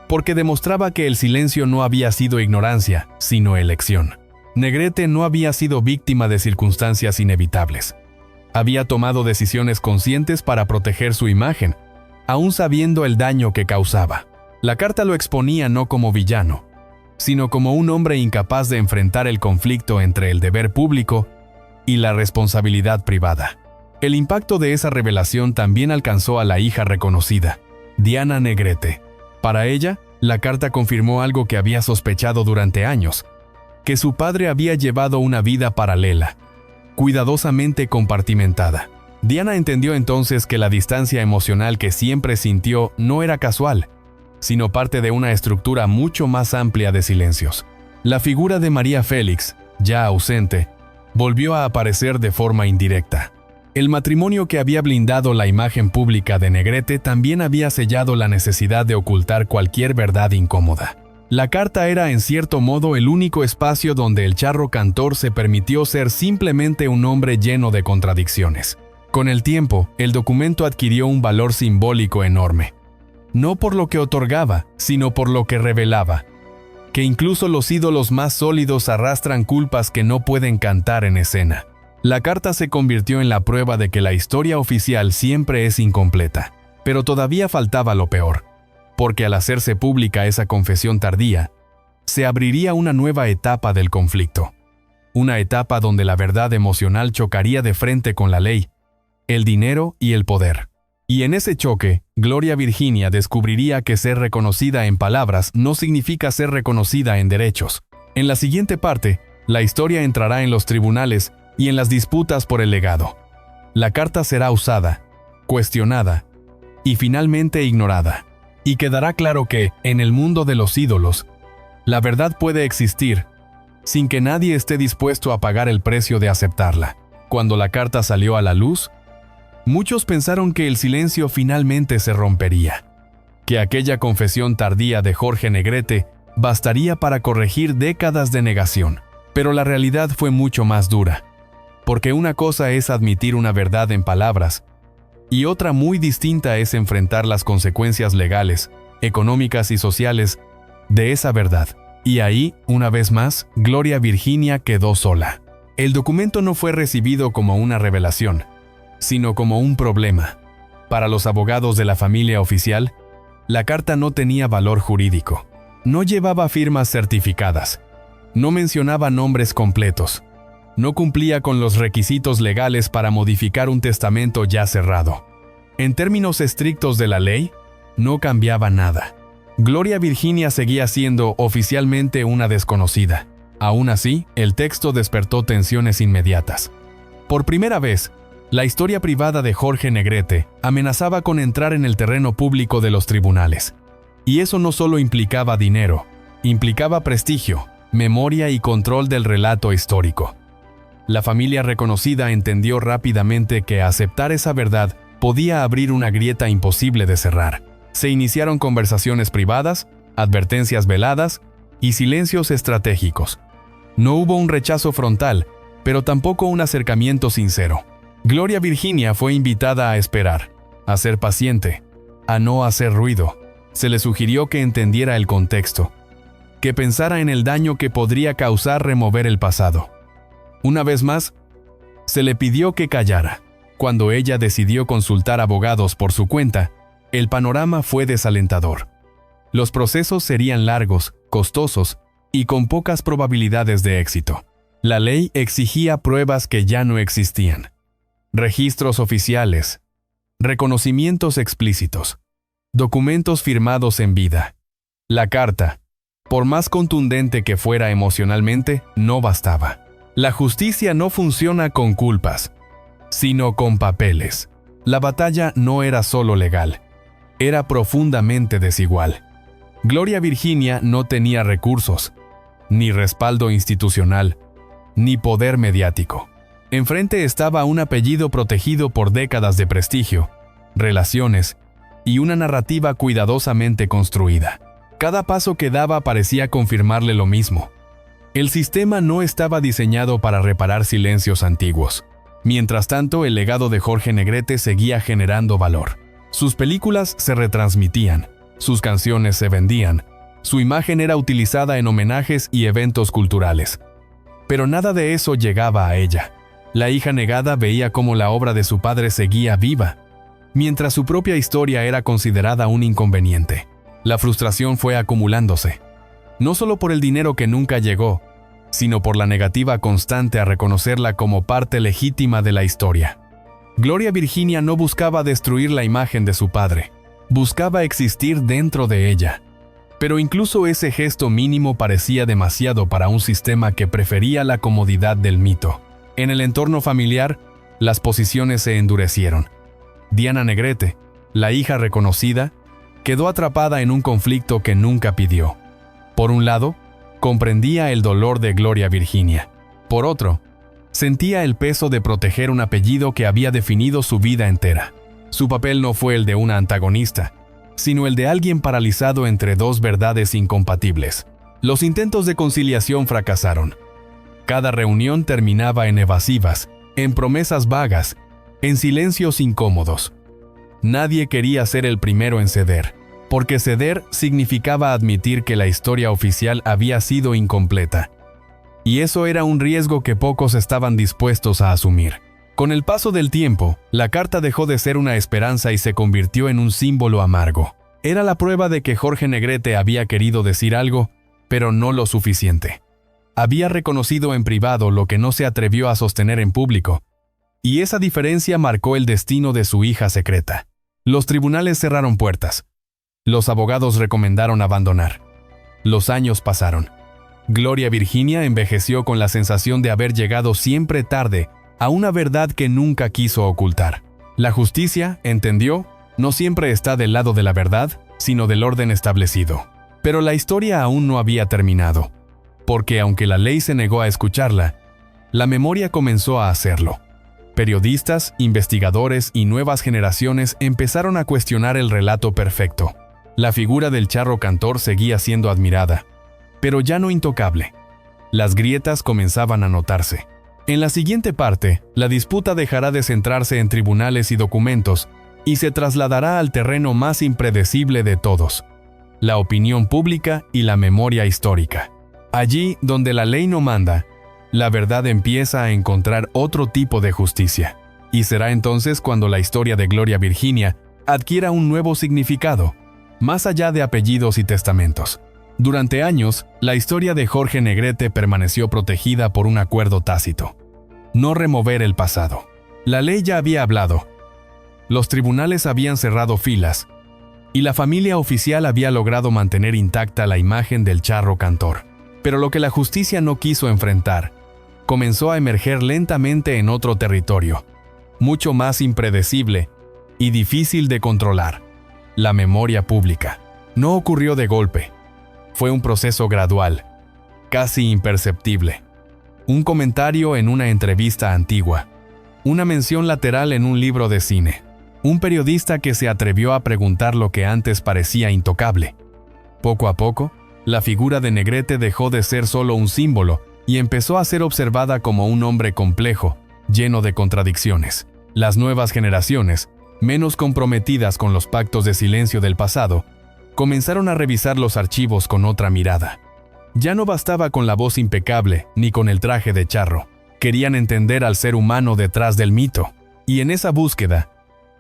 Porque demostraba que el silencio no había sido ignorancia, sino elección. Negrete no había sido víctima de circunstancias inevitables. Había tomado decisiones conscientes para proteger su imagen, aún sabiendo el daño que causaba. La carta lo exponía no como villano, sino como un hombre incapaz de enfrentar el conflicto entre el deber público y la responsabilidad privada. El impacto de esa revelación también alcanzó a la hija reconocida, Diana Negrete. Para ella, la carta confirmó algo que había sospechado durante años, que su padre había llevado una vida paralela, cuidadosamente compartimentada. Diana entendió entonces que la distancia emocional que siempre sintió no era casual, sino parte de una estructura mucho más amplia de silencios. La figura de María Félix, ya ausente, volvió a aparecer de forma indirecta. El matrimonio que había blindado la imagen pública de Negrete también había sellado la necesidad de ocultar cualquier verdad incómoda. La carta era en cierto modo el único espacio donde el charro cantor se permitió ser simplemente un hombre lleno de contradicciones. Con el tiempo, el documento adquirió un valor simbólico enorme. No por lo que otorgaba, sino por lo que revelaba. Que incluso los ídolos más sólidos arrastran culpas que no pueden cantar en escena. La carta se convirtió en la prueba de que la historia oficial siempre es incompleta. Pero todavía faltaba lo peor. Porque al hacerse pública esa confesión tardía, se abriría una nueva etapa del conflicto. Una etapa donde la verdad emocional chocaría de frente con la ley, el dinero y el poder. Y en ese choque, Gloria Virginia descubriría que ser reconocida en palabras no significa ser reconocida en derechos. En la siguiente parte, la historia entrará en los tribunales y en las disputas por el legado. La carta será usada, cuestionada y finalmente ignorada. Y quedará claro que, en el mundo de los ídolos, la verdad puede existir sin que nadie esté dispuesto a pagar el precio de aceptarla. Cuando la carta salió a la luz, muchos pensaron que el silencio finalmente se rompería, que aquella confesión tardía de Jorge Negrete bastaría para corregir décadas de negación. Pero la realidad fue mucho más dura, porque una cosa es admitir una verdad en palabras, y otra muy distinta es enfrentar las consecuencias legales, económicas y sociales de esa verdad. Y ahí, una vez más, Gloria Virginia quedó sola. El documento no fue recibido como una revelación, sino como un problema. Para los abogados de la familia oficial, la carta no tenía valor jurídico. No llevaba firmas certificadas. No mencionaba nombres completos. No cumplía con los requisitos legales para modificar un testamento ya cerrado. En términos estrictos de la ley, no cambiaba nada. Gloria Virginia seguía siendo oficialmente una desconocida. Aún así, el texto despertó tensiones inmediatas. Por primera vez, la historia privada de Jorge Negrete amenazaba con entrar en el terreno público de los tribunales. Y eso no solo implicaba dinero, implicaba prestigio, memoria y control del relato histórico. La familia reconocida entendió rápidamente que aceptar esa verdad podía abrir una grieta imposible de cerrar. Se iniciaron conversaciones privadas, advertencias veladas y silencios estratégicos. No hubo un rechazo frontal, pero tampoco un acercamiento sincero. Gloria Virginia fue invitada a esperar, a ser paciente, a no hacer ruido. Se le sugirió que entendiera el contexto, que pensara en el daño que podría causar remover el pasado. Una vez más, se le pidió que callara. Cuando ella decidió consultar abogados por su cuenta, el panorama fue desalentador. Los procesos serían largos, costosos y con pocas probabilidades de éxito. La ley exigía pruebas que ya no existían. Registros oficiales, reconocimientos explícitos, documentos firmados en vida. La carta, por más contundente que fuera emocionalmente, no bastaba. La justicia no funciona con culpas, sino con papeles. La batalla no era solo legal, era profundamente desigual. Gloria Virginia no tenía recursos, ni respaldo institucional, ni poder mediático. Enfrente estaba un apellido protegido por décadas de prestigio, relaciones y una narrativa cuidadosamente construida. Cada paso que daba parecía confirmarle lo mismo. El sistema no estaba diseñado para reparar silencios antiguos. Mientras tanto, el legado de Jorge Negrete seguía generando valor. Sus películas se retransmitían, sus canciones se vendían, su imagen era utilizada en homenajes y eventos culturales. Pero nada de eso llegaba a ella. La hija negada veía cómo la obra de su padre seguía viva, mientras su propia historia era considerada un inconveniente. La frustración fue acumulándose, no solo por el dinero que nunca llegó, sino por la negativa constante a reconocerla como parte legítima de la historia. Gloria Virginia no buscaba destruir la imagen de su padre, buscaba existir dentro de ella. Pero incluso ese gesto mínimo parecía demasiado para un sistema que prefería la comodidad del mito. En el entorno familiar, las posiciones se endurecieron. Diana Negrete, la hija reconocida, quedó atrapada en un conflicto que nunca pidió. Por un lado, comprendía el dolor de Gloria Virginia. Por otro, sentía el peso de proteger un apellido que había definido su vida entera. Su papel no fue el de una antagonista, sino el de alguien paralizado entre dos verdades incompatibles. Los intentos de conciliación fracasaron. Cada reunión terminaba en evasivas, en promesas vagas, en silencios incómodos. Nadie quería ser el primero en ceder, porque ceder significaba admitir que la historia oficial había sido incompleta. Y eso era un riesgo que pocos estaban dispuestos a asumir. Con el paso del tiempo, la carta dejó de ser una esperanza y se convirtió en un símbolo amargo. Era la prueba de que Jorge Negrete había querido decir algo, pero no lo suficiente. Había reconocido en privado lo que no se atrevió a sostener en público, y esa diferencia marcó el destino de su hija secreta. Los tribunales cerraron puertas. Los abogados recomendaron abandonar. Los años pasaron. Gloria Virginia envejeció con la sensación de haber llegado siempre tarde a una verdad que nunca quiso ocultar. La justicia, entendió, no siempre está del lado de la verdad, sino del orden establecido. Pero la historia aún no había terminado, porque aunque la ley se negó a escucharla, la memoria comenzó a hacerlo. Periodistas, investigadores y nuevas generaciones empezaron a cuestionar el relato perfecto. La figura del charro cantor seguía siendo admirada, pero ya no intocable. Las grietas comenzaban a notarse. En la siguiente parte, la disputa dejará de centrarse en tribunales y documentos y se trasladará al terreno más impredecible de todos: la opinión pública y la memoria histórica. Allí donde la ley no manda, la verdad empieza a encontrar otro tipo de justicia. Y será entonces cuando la historia de Gloria Virginia adquiera un nuevo significado, más allá de apellidos y testamentos. Durante años, la historia de Jorge Negrete permaneció protegida por un acuerdo tácito: no remover el pasado. La ley ya había hablado. Los tribunales habían cerrado filas, y la familia oficial había logrado mantener intacta la imagen del charro cantor. Pero lo que la justicia no quiso enfrentar comenzó a emerger lentamente en otro territorio, mucho más impredecible y difícil de controlar: la memoria pública. No ocurrió de golpe. Fue un proceso gradual, casi imperceptible. Un comentario en una entrevista antigua, una mención lateral en un libro de cine, un periodista que se atrevió a preguntar lo que antes parecía intocable. Poco a poco, la figura de Negrete dejó de ser solo un símbolo y empezó a ser observada como un hombre complejo, lleno de contradicciones. Las nuevas generaciones, menos comprometidas con los pactos de silencio del pasado, comenzaron a revisar los archivos con otra mirada. Ya no bastaba con la voz impecable ni con el traje de charro. Querían entender al ser humano detrás del mito. Y en esa búsqueda,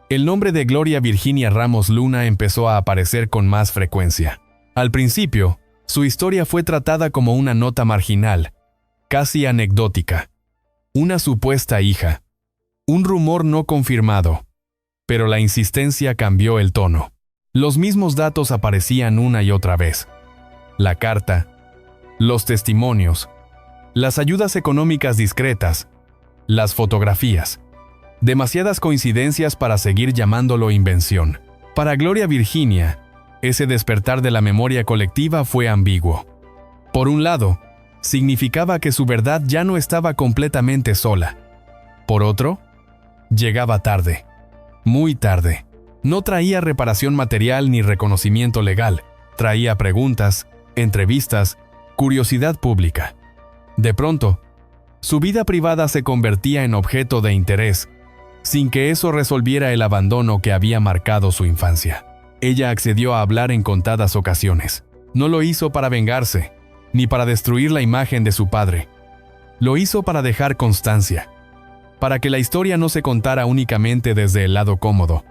el nombre de Gloria Virginia Ramos Luna empezó a aparecer con más frecuencia. Al principio, su historia fue tratada como una nota marginal, casi anecdótica. Una supuesta hija. Un rumor no confirmado. Pero la insistencia cambió el tono. Los mismos datos aparecían una y otra vez. La carta, los testimonios, las ayudas económicas discretas, las fotografías. Demasiadas coincidencias para seguir llamándolo invención. Para Gloria Virginia, ese despertar de la memoria colectiva fue ambiguo. Por un lado, significaba que su verdad ya no estaba completamente sola. Por otro, llegaba tarde, muy tarde. No traía reparación material ni reconocimiento legal, traía preguntas, entrevistas, curiosidad pública. De pronto, su vida privada se convertía en objeto de interés, sin que eso resolviera el abandono que había marcado su infancia. Ella accedió a hablar en contadas ocasiones. No lo hizo para vengarse, ni para destruir la imagen de su padre. Lo hizo para dejar constancia, para que la historia no se contara únicamente desde el lado cómodo.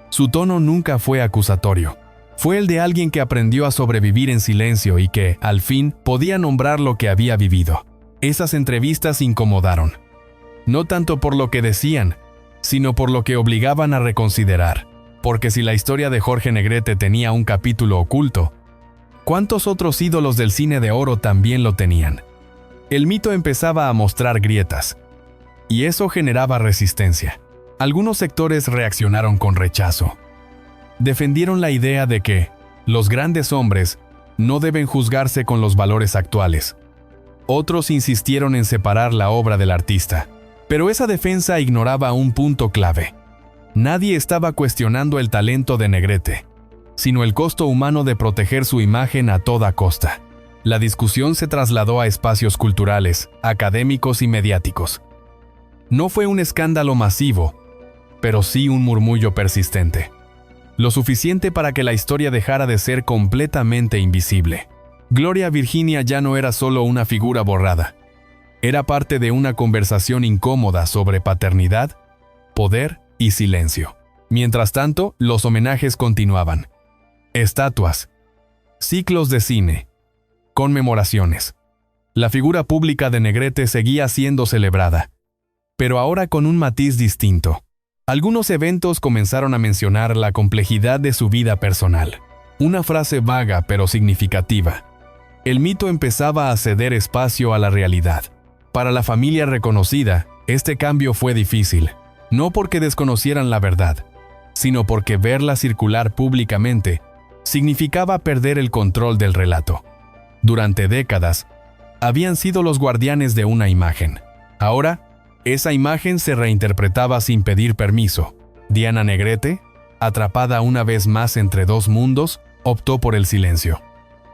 Su tono nunca fue acusatorio. Fue el de alguien que aprendió a sobrevivir en silencio y que, al fin, podía nombrar lo que había vivido. Esas entrevistas incomodaron. No tanto por lo que decían, sino por lo que obligaban a reconsiderar. Porque si la historia de Jorge Negrete tenía un capítulo oculto, ¿cuántos otros ídolos del cine de oro también lo tenían? El mito empezaba a mostrar grietas, y eso generaba resistencia. Algunos sectores reaccionaron con rechazo. Defendieron la idea de que los grandes hombres no deben juzgarse con los valores actuales. Otros insistieron en separar la obra del artista. Pero esa defensa ignoraba un punto clave. Nadie estaba cuestionando el talento de Negrete, sino el costo humano de proteger su imagen a toda costa. La discusión se trasladó a espacios culturales, académicos y mediáticos. No fue un escándalo masivo, pero sí un murmullo persistente. Lo suficiente para que la historia dejara de ser completamente invisible. Gloria Virginia ya no era solo una figura borrada. Era parte de una conversación incómoda sobre paternidad, poder y silencio. Mientras tanto, los homenajes continuaban. Estatuas, ciclos de cine, conmemoraciones. La figura pública de Negrete seguía siendo celebrada, pero ahora con un matiz distinto. Algunos eventos comenzaron a mencionar la complejidad de su vida personal. Una frase vaga pero significativa. El mito empezaba a ceder espacio a la realidad. Para la familia reconocida, este cambio fue difícil, no porque desconocieran la verdad, sino porque verla circular públicamente significaba perder el control del relato. Durante décadas, habían sido los guardianes de una imagen. Ahora, esa imagen se reinterpretaba sin pedir permiso. Diana Negrete, atrapada una vez más entre dos mundos, optó por el silencio.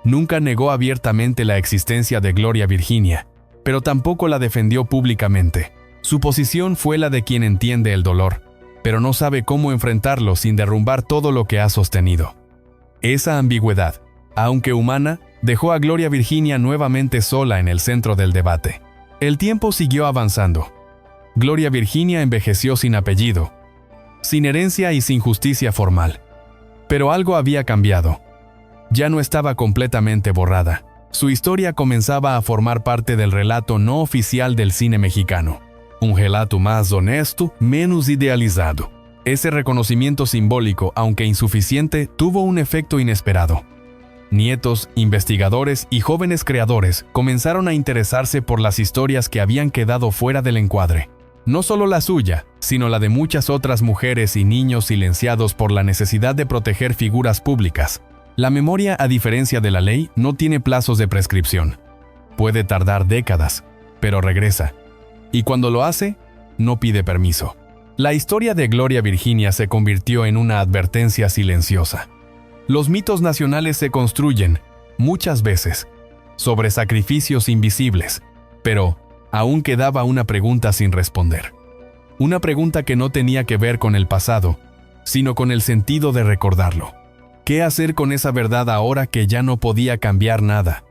Nunca negó abiertamente la existencia de Gloria Virginia, pero tampoco la defendió públicamente. Su posición fue la de quien entiende el dolor, pero no sabe cómo enfrentarlo sin derrumbar todo lo que ha sostenido. Esa ambigüedad, aunque humana, dejó a Gloria Virginia nuevamente sola en el centro del debate. El tiempo siguió avanzando. Gloria Virginia envejeció sin apellido, sin herencia y sin justicia formal. Pero algo había cambiado. Ya no estaba completamente borrada. Su historia comenzaba a formar parte del relato no oficial del cine mexicano. Un relato más honesto, menos idealizado. Ese reconocimiento simbólico, aunque insuficiente, tuvo un efecto inesperado. Nietos, investigadores y jóvenes creadores comenzaron a interesarse por las historias que habían quedado fuera del encuadre. No solo la suya, sino la de muchas otras mujeres y niños silenciados por la necesidad de proteger figuras públicas. La memoria, a diferencia de la ley, no tiene plazos de prescripción. Puede tardar décadas, pero regresa. Y cuando lo hace, no pide permiso. La historia de Gloria Virginia se convirtió en una advertencia silenciosa. Los mitos nacionales se construyen, muchas veces, sobre sacrificios invisibles, pero aún quedaba una pregunta sin responder. Una pregunta que no tenía que ver con el pasado, sino con el sentido de recordarlo. ¿Qué hacer con esa verdad ahora que ya no podía cambiar nada?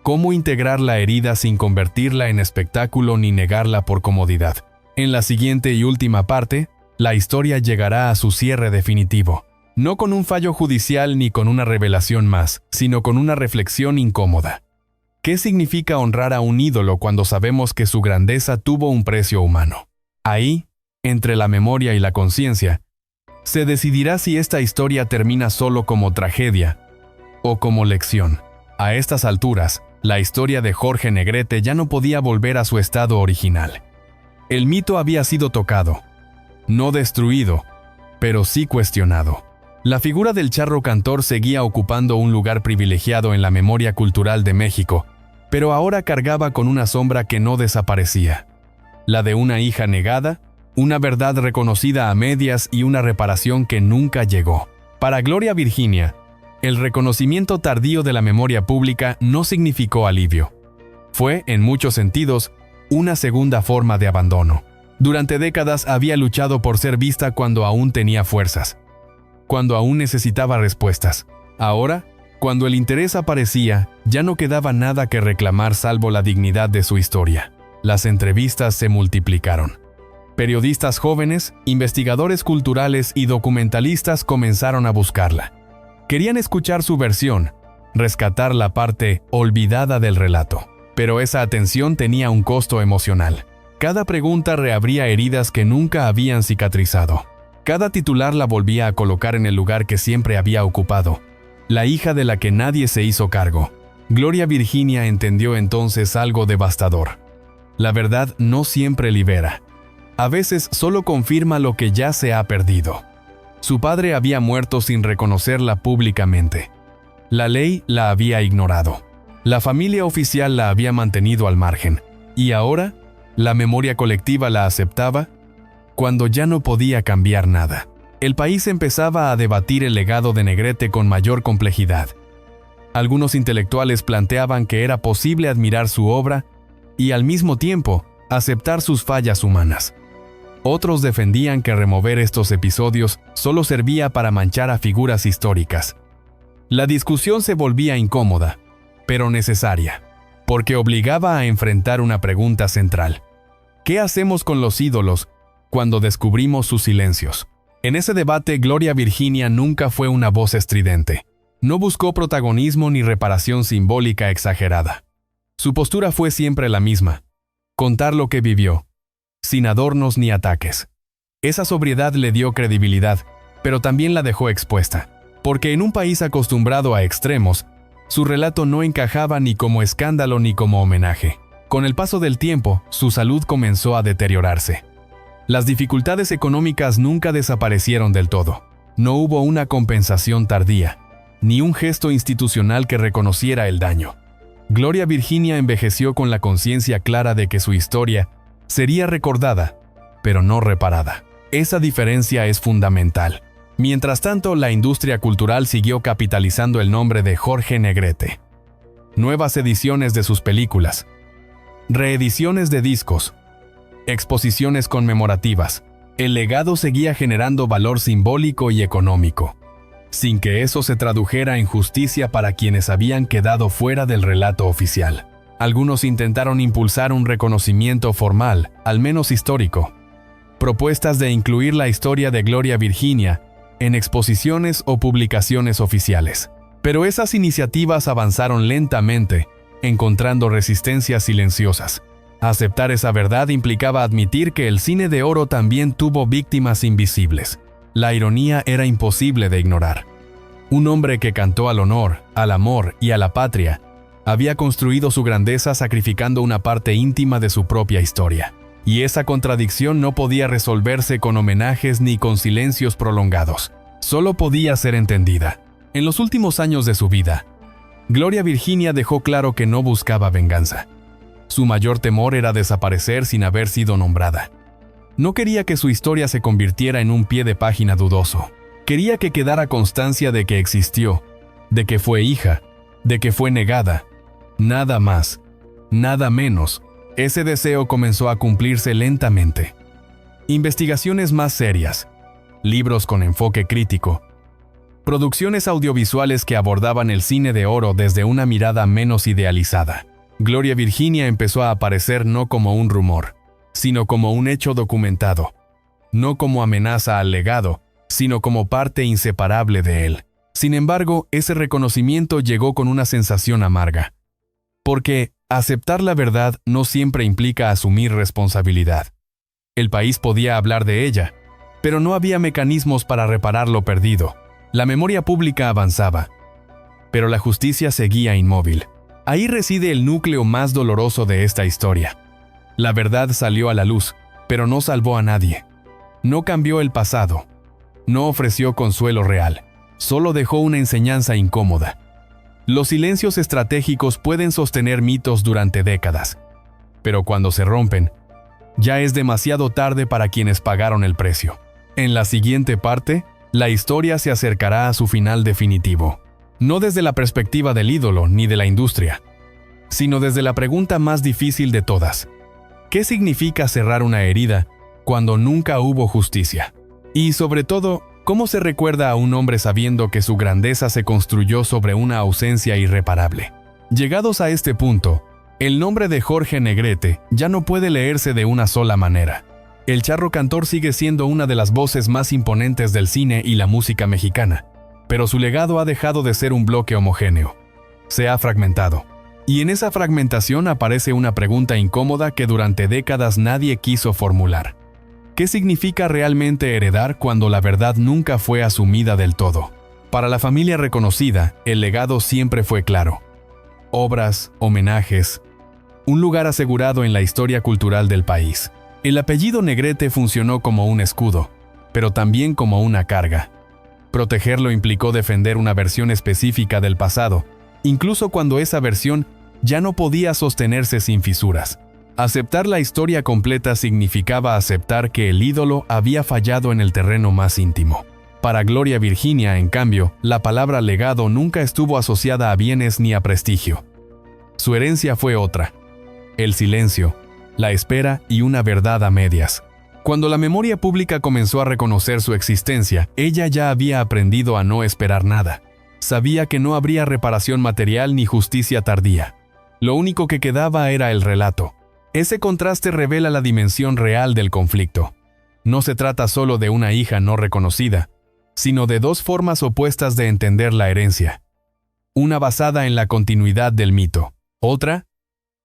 ¿Cómo integrar la herida sin convertirla en espectáculo ni negarla por comodidad? En la siguiente y última parte, la historia llegará a su cierre definitivo. No con un fallo judicial ni con una revelación más, sino con una reflexión incómoda. ¿Qué significa honrar a un ídolo cuando sabemos que su grandeza tuvo un precio humano? Ahí, entre la memoria y la conciencia, se decidirá si esta historia termina solo como tragedia o como lección. A estas alturas, la historia de Jorge Negrete ya no podía volver a su estado original. El mito había sido tocado, no destruido, pero sí cuestionado. La figura del charro cantor seguía ocupando un lugar privilegiado en la memoria cultural de México, pero ahora cargaba con una sombra que no desaparecía. La de una hija negada, una verdad reconocida a medias y una reparación que nunca llegó. Para Gloria Virginia, el reconocimiento tardío de la memoria pública no significó alivio. Fue, en muchos sentidos, una segunda forma de abandono. Durante décadas había luchado por ser vista cuando aún tenía fuerzas, cuando aún necesitaba respuestas. Ahora, cuando el interés aparecía, ya no quedaba nada que reclamar salvo la dignidad de su historia. Las entrevistas se multiplicaron. Periodistas jóvenes, investigadores culturales y documentalistas comenzaron a buscarla. Querían escuchar su versión, rescatar la parte olvidada del relato. Pero esa atención tenía un costo emocional. Cada pregunta reabría heridas que nunca habían cicatrizado. Cada titular la volvía a colocar en el lugar que siempre había ocupado, la hija de la que nadie se hizo cargo. Gloria Virginia entendió entonces algo devastador. La verdad no siempre libera. A veces solo confirma lo que ya se ha perdido. Su padre había muerto sin reconocerla públicamente. La ley la había ignorado. La familia oficial la había mantenido al margen. Y ahora, la memoria colectiva la aceptaba cuando ya no podía cambiar nada. El país empezaba a debatir el legado de Negrete con mayor complejidad. Algunos intelectuales planteaban que era posible admirar su obra y al mismo tiempo aceptar sus fallas humanas. Otros defendían que remover estos episodios solo servía para manchar a figuras históricas. La discusión se volvía incómoda, pero necesaria, porque obligaba a enfrentar una pregunta central. ¿Qué hacemos con los ídolos cuando descubrimos sus silencios? En ese debate, Gloria Virginia nunca fue una voz estridente. No buscó protagonismo ni reparación simbólica exagerada. Su postura fue siempre la misma: contar lo que vivió, sin adornos ni ataques. Esa sobriedad le dio credibilidad, pero también la dejó expuesta, porque en un país acostumbrado a extremos, su relato no encajaba ni como escándalo ni como homenaje. Con el paso del tiempo, su salud comenzó a deteriorarse. Las dificultades económicas nunca desaparecieron del todo. No hubo una compensación tardía, ni un gesto institucional que reconociera el daño. Gloria Virginia envejeció con la conciencia clara de que su historia sería recordada, pero no reparada. Esa diferencia es fundamental. Mientras tanto, la industria cultural siguió capitalizando el nombre de Jorge Negrete. Nuevas ediciones de sus películas, reediciones de discos, exposiciones conmemorativas. El legado seguía generando valor simbólico y económico, sin que eso se tradujera en justicia para quienes habían quedado fuera del relato oficial. Algunos intentaron impulsar un reconocimiento formal, al menos histórico. Propuestas de incluir la historia de Gloria Virginia en exposiciones o publicaciones oficiales. Pero esas iniciativas avanzaron lentamente, encontrando resistencias silenciosas. Aceptar esa verdad implicaba admitir que el cine de oro también tuvo víctimas invisibles. La ironía era imposible de ignorar. Un hombre que cantó al honor, al amor y a la patria, había construido su grandeza sacrificando una parte íntima de su propia historia. Y esa contradicción no podía resolverse con homenajes ni con silencios prolongados. Solo podía ser entendida. En los últimos años de su vida, Gloria Virginia dejó claro que no buscaba venganza. Su mayor temor era desaparecer sin haber sido nombrada. No quería que su historia se convirtiera en un pie de página dudoso. Quería que quedara constancia de que existió, de que fue hija, de que fue negada. Nada más, nada menos. Ese deseo comenzó a cumplirse lentamente. Investigaciones más serias, libros con enfoque crítico, producciones audiovisuales que abordaban el cine de oro desde una mirada menos idealizada. Gloria Virginia empezó a aparecer no como un rumor, sino como un hecho documentado, no como amenaza al legado, sino como parte inseparable de él. Sin embargo, ese reconocimiento llegó con una sensación amarga, porque aceptar la verdad no siempre implica asumir responsabilidad. El país podía hablar de ella, pero no había mecanismos para reparar lo perdido. La memoria pública avanzaba, pero la justicia seguía inmóvil. Ahí reside el núcleo más doloroso de esta historia. La verdad salió a la luz, pero no salvó a nadie. No cambió el pasado. No ofreció consuelo real. solo dejó una enseñanza incómoda. Los silencios estratégicos pueden sostener mitos durante décadas, pero cuando se rompen, ya es demasiado tarde para quienes pagaron el precio. En la siguiente parte, la historia se acercará a su final definitivo, no desde la perspectiva del ídolo ni de la industria, sino desde la pregunta más difícil de todas. ¿Qué significa cerrar una herida cuando nunca hubo justicia? Y sobre todo, ¿cómo se recuerda a un hombre sabiendo que su grandeza se construyó sobre una ausencia irreparable? Llegados a este punto, el nombre de Jorge Negrete ya no puede leerse de una sola manera. El charro cantor sigue siendo una de las voces más imponentes del cine y la música mexicana, pero su legado ha dejado de ser un bloque homogéneo. Se ha fragmentado. Y en esa fragmentación aparece una pregunta incómoda que durante décadas nadie quiso formular. ¿Qué significa realmente heredar cuando la verdad nunca fue asumida del todo? Para la familia reconocida, el legado siempre fue claro. Obras, homenajes, un lugar asegurado en la historia cultural del país. El apellido Negrete funcionó como un escudo, pero también como una carga. Protegerlo implicó defender una versión específica del pasado, incluso cuando esa versión ya no podía sostenerse sin fisuras. Aceptar la historia completa significaba aceptar que el ídolo había fallado en el terreno más íntimo. Para Gloria Virginia, en cambio, la palabra legado nunca estuvo asociada a bienes ni a prestigio. Su herencia fue otra: el silencio, la espera y una verdad a medias. Cuando la memoria pública comenzó a reconocer su existencia, ella ya había aprendido a no esperar nada. Sabía que no habría reparación material ni justicia tardía. Lo único que quedaba era el relato. Ese contraste revela la dimensión real del conflicto. No se trata solo de una hija no reconocida, sino de dos formas opuestas de entender la herencia. Una basada en la continuidad del mito, otra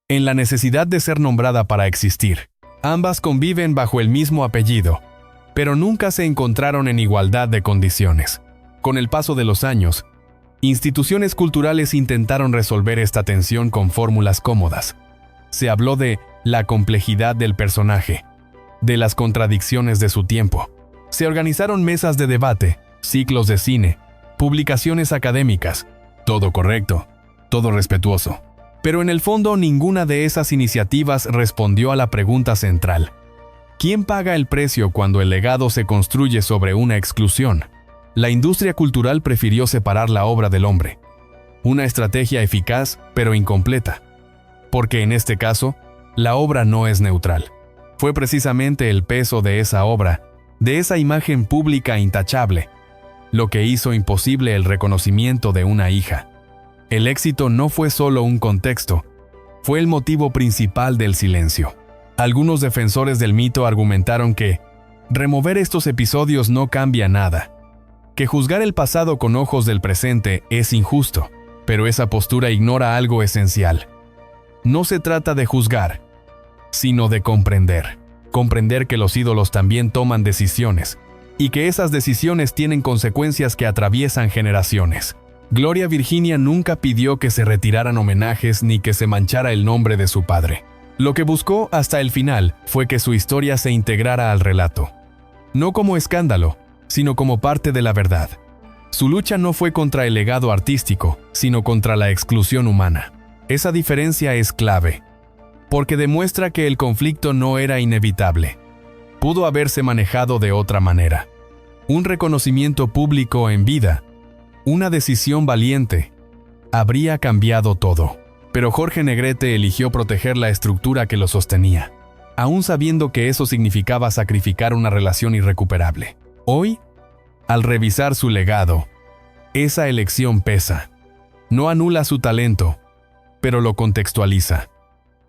en la necesidad de ser nombrada para existir. Ambas conviven bajo el mismo apellido, pero nunca se encontraron en igualdad de condiciones. Con el paso de los años, instituciones culturales intentaron resolver esta tensión con fórmulas cómodas. Se habló de la complejidad del personaje, de las contradicciones de su tiempo. Se organizaron mesas de debate, ciclos de cine, publicaciones académicas. Todo correcto, todo respetuoso. Pero en el fondo ninguna de esas iniciativas respondió a la pregunta central. ¿Quién paga el precio cuando el legado se construye sobre una exclusión? La industria cultural prefirió separar la obra del hombre. Una estrategia eficaz, pero incompleta. Porque en este caso, la obra no es neutral. Fue precisamente el peso de esa obra, de esa imagen pública intachable, lo que hizo imposible el reconocimiento de una hija. El éxito no fue solo un contexto, fue el motivo principal del silencio. Algunos defensores del mito argumentaron que remover estos episodios no cambia nada, que juzgar el pasado con ojos del presente es injusto, pero esa postura ignora algo esencial. No se trata de juzgar, sino de comprender. Comprender que los ídolos también toman decisiones, y que esas decisiones tienen consecuencias que atraviesan generaciones. Gloria Virginia nunca pidió que se retiraran homenajes ni que se manchara el nombre de su padre. Lo que buscó hasta el final fue que su historia se integrara al relato. No como escándalo, sino como parte de la verdad. Su lucha no fue contra el legado artístico, sino contra la exclusión humana. Esa diferencia es clave, porque demuestra que el conflicto no era inevitable. Pudo haberse manejado de otra manera. Un reconocimiento público en vida, una decisión valiente, habría cambiado todo. Pero Jorge Negrete eligió proteger la estructura que lo sostenía, aún sabiendo que eso significaba sacrificar una relación irrecuperable. Hoy, al revisar su legado, esa elección pesa. No anula su talento, pero lo contextualiza.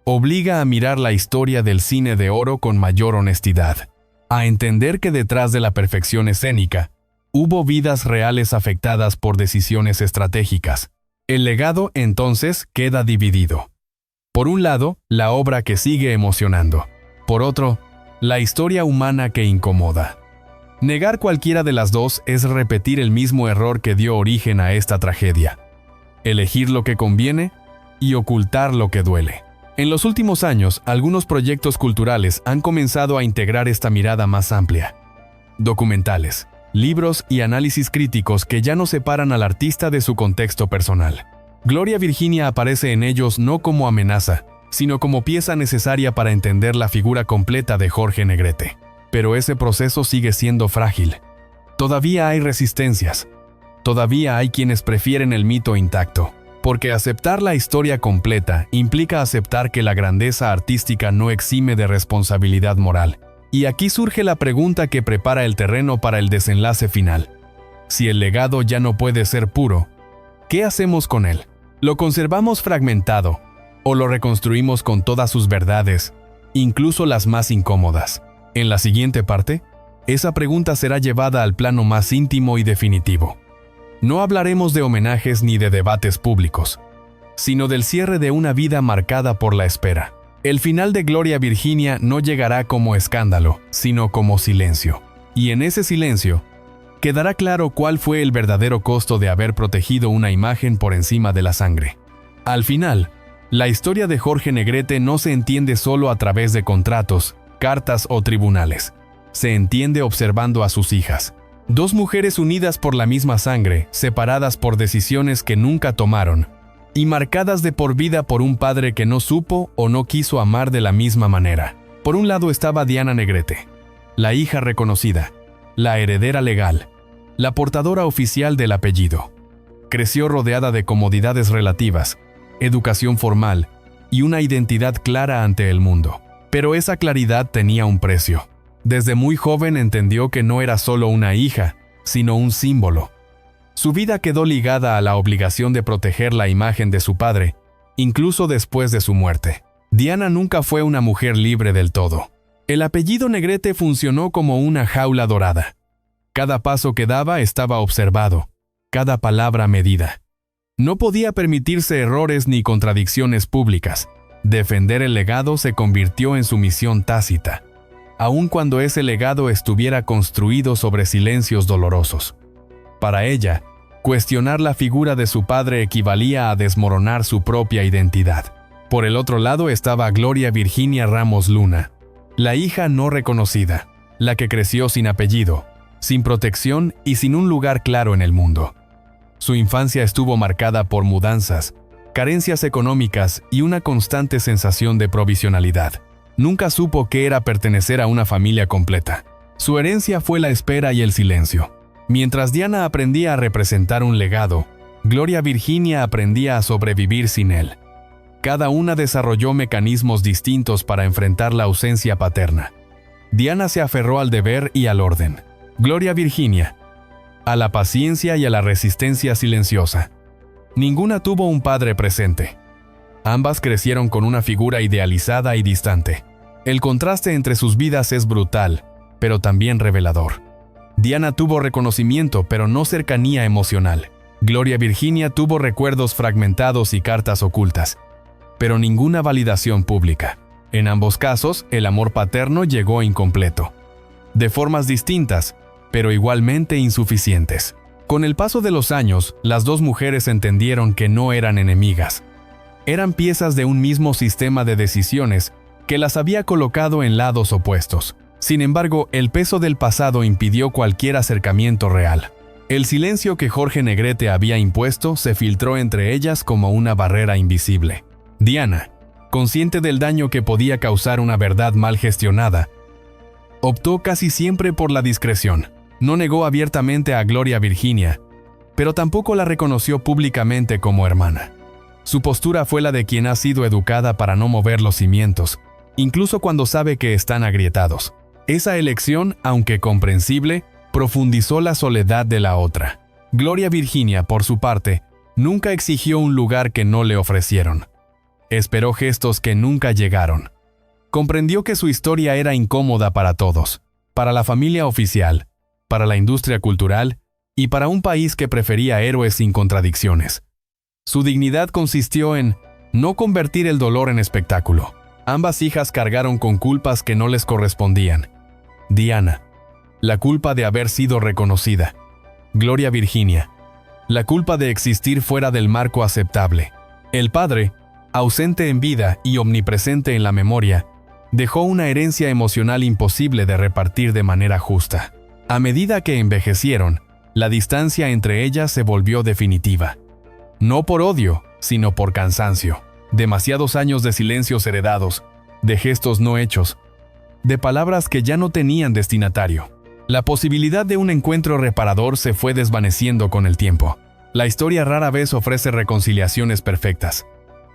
Obliga a mirar la historia del cine de oro con mayor honestidad, a entender que detrás de la perfección escénica, hubo vidas reales afectadas por decisiones estratégicas. El legado, entonces, queda dividido. Por un lado, la obra que sigue emocionando. Por otro, la historia humana que incomoda. Negar cualquiera de las dos es repetir el mismo error que dio origen a esta tragedia. Elegir lo que conviene y ocultar lo que duele. En los últimos años, algunos proyectos culturales han comenzado a integrar esta mirada más amplia. Documentales, libros y análisis críticos que ya no separan al artista de su contexto personal. Gloria Virginia aparece en ellos no como amenaza, sino como pieza necesaria para entender la figura completa de Jorge Negrete. Pero ese proceso sigue siendo frágil. Todavía hay resistencias. Todavía hay quienes prefieren el mito intacto, porque aceptar la historia completa implica aceptar que la grandeza artística no exime de responsabilidad moral. Y aquí surge la pregunta que prepara el terreno para el desenlace final. Si el legado ya no puede ser puro, ¿qué hacemos con él? ¿Lo conservamos fragmentado o lo reconstruimos con todas sus verdades, incluso las más incómodas? En la siguiente parte, esa pregunta será llevada al plano más íntimo y definitivo. No hablaremos de homenajes ni de debates públicos, sino del cierre de una vida marcada por la espera. El final de Gloria Virginia no llegará como escándalo, sino como silencio. Y en ese silencio, quedará claro cuál fue el verdadero costo de haber protegido una imagen por encima de la sangre. Al final, la historia de Jorge Negrete no se entiende solo a través de contratos, cartas o tribunales. Se entiende observando a sus hijas. Dos mujeres unidas por la misma sangre, separadas por decisiones que nunca tomaron, y marcadas de por vida por un padre que no supo o no quiso amar de la misma manera. Por un lado estaba Diana Negrete, la hija reconocida, la heredera legal, la portadora oficial del apellido. Creció rodeada de comodidades relativas, educación formal y una identidad clara ante el mundo. Pero esa claridad tenía un precio. Desde muy joven entendió que no era solo una hija, sino un símbolo. Su vida quedó ligada a la obligación de proteger la imagen de su padre, incluso después de su muerte. Diana nunca fue una mujer libre del todo. El apellido Negrete funcionó como una jaula dorada. Cada paso que daba estaba observado, cada palabra medida. No podía permitirse errores ni contradicciones públicas. Defender el legado se convirtió en su misión tácita, aun cuando ese legado estuviera construido sobre silencios dolorosos. Para ella, cuestionar la figura de su padre equivalía a desmoronar su propia identidad. Por el otro lado estaba Gloria Virginia Ramos Luna, la hija no reconocida, la que creció sin apellido, sin protección y sin un lugar claro en el mundo. Su infancia estuvo marcada por mudanzas, carencias económicas y una constante sensación de provisionalidad. Nunca supo qué era pertenecer a una familia completa. Su herencia fue la espera y el silencio. Mientras Diana aprendía a representar un legado, Gloria Virginia aprendía a sobrevivir sin él. Cada una desarrolló mecanismos distintos para enfrentar la ausencia paterna. Diana se aferró al deber y al orden. Gloria Virginia, a la paciencia y a la resistencia silenciosa. Ninguna tuvo un padre presente. Ambas crecieron con una figura idealizada y distante. El contraste entre sus vidas es brutal, pero también revelador. Diana tuvo reconocimiento, pero no cercanía emocional. Gloria Virginia tuvo recuerdos fragmentados y cartas ocultas, pero ninguna validación pública. En ambos casos, el amor paterno llegó incompleto. De formas distintas, pero igualmente insuficientes. Con el paso de los años, las dos mujeres entendieron que no eran enemigas. Eran piezas de un mismo sistema de decisiones que las había colocado en lados opuestos. Sin embargo, el peso del pasado impidió cualquier acercamiento real. El silencio que Jorge Negrete había impuesto se filtró entre ellas como una barrera invisible. Diana, consciente del daño que podía causar una verdad mal gestionada, optó casi siempre por la discreción. No negó abiertamente a Gloria Virginia, pero tampoco la reconoció públicamente como hermana. Su postura fue la de quien ha sido educada para no mover los cimientos, incluso cuando sabe que están agrietados. Esa elección, aunque comprensible, profundizó la soledad de la otra. Gloria Virginia, por su parte, nunca exigió un lugar que no le ofrecieron. Esperó gestos que nunca llegaron. Comprendió que su historia era incómoda para todos, para la familia oficial, para la industria cultural y para un país que prefería héroes sin contradicciones. Su dignidad consistió en no convertir el dolor en espectáculo. Ambas hijas cargaron con culpas que no les correspondían. Diana, la culpa de haber sido reconocida. Gloria Virginia, la culpa de existir fuera del marco aceptable. El padre, ausente en vida y omnipresente en la memoria, dejó una herencia emocional imposible de repartir de manera justa. A medida que envejecieron, la distancia entre ellas se volvió definitiva. No por odio, sino por cansancio. Demasiados años de silencios heredados, de gestos no hechos, de palabras que ya no tenían destinatario. La posibilidad de un encuentro reparador se fue desvaneciendo con el tiempo. La historia rara vez ofrece reconciliaciones perfectas.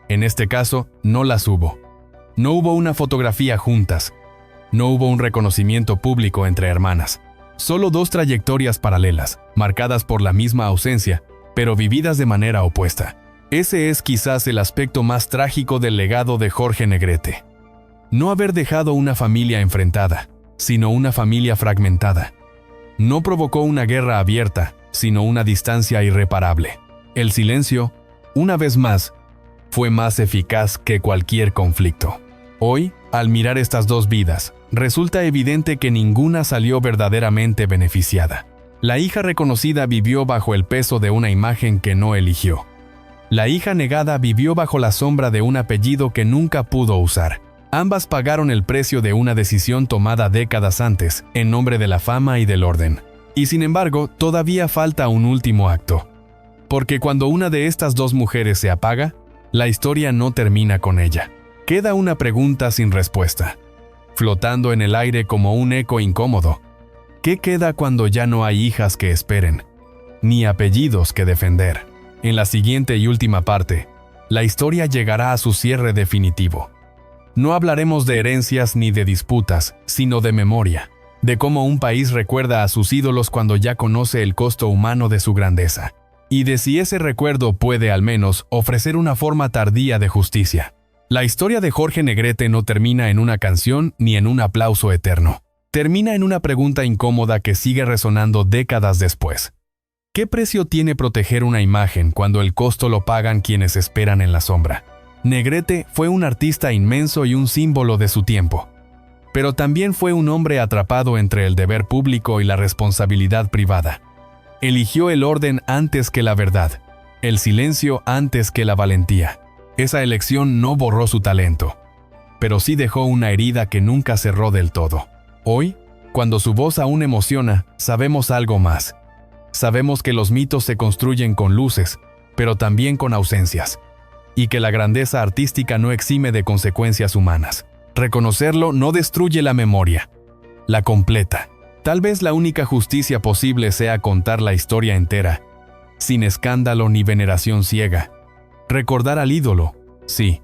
En este caso, no las hubo. No hubo una fotografía juntas. No hubo un reconocimiento público entre hermanas. Solo dos trayectorias paralelas, marcadas por la misma ausencia, pero vividas de manera opuesta. Ese es quizás el aspecto más trágico del legado de Jorge Negrete. No haber dejado una familia enfrentada, sino una familia fragmentada. No provocó una guerra abierta, sino una distancia irreparable. El silencio, una vez más, fue más eficaz que cualquier conflicto. Hoy, al mirar estas dos vidas, resulta evidente que ninguna salió verdaderamente beneficiada. La hija reconocida vivió bajo el peso de una imagen que no eligió. La hija negada vivió bajo la sombra de un apellido que nunca pudo usar. Ambas pagaron el precio de una decisión tomada décadas antes, en nombre de la fama y del orden. Y sin embargo, todavía falta un último acto. Porque cuando una de estas dos mujeres se apaga, la historia no termina con ella. Queda una pregunta sin respuesta, flotando en el aire como un eco incómodo. ¿Qué queda cuando ya no hay hijas que esperen, ni apellidos que defender? En la siguiente y última parte, la historia llegará a su cierre definitivo. No hablaremos de herencias ni de disputas, sino de memoria, de cómo un país recuerda a sus ídolos cuando ya conoce el costo humano de su grandeza, y de si ese recuerdo puede al menos ofrecer una forma tardía de justicia. La historia de Jorge Negrete no termina en una canción ni en un aplauso eterno. Termina en una pregunta incómoda que sigue resonando décadas después. ¿Qué precio tiene proteger una imagen cuando el costo lo pagan quienes esperan en la sombra? Negrete fue un artista inmenso y un símbolo de su tiempo. Pero también fue un hombre atrapado entre el deber público y la responsabilidad privada. Eligió el orden antes que la verdad, el silencio antes que la valentía. Esa elección no borró su talento, pero sí dejó una herida que nunca cerró del todo. Hoy, cuando su voz aún emociona, sabemos algo más. Sabemos que los mitos se construyen con luces, pero también con ausencias, y que la grandeza artística no exime de consecuencias humanas. Reconocerlo no destruye la memoria, la completa. Tal vez la única justicia posible sea contar la historia entera, sin escándalo ni veneración ciega. Recordar al ídolo, sí,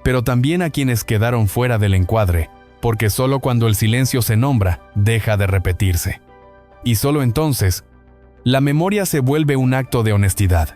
pero también a quienes quedaron fuera del encuadre, porque solo cuando el silencio se nombra, deja de repetirse. Y solo entonces, la memoria se vuelve un acto de honestidad.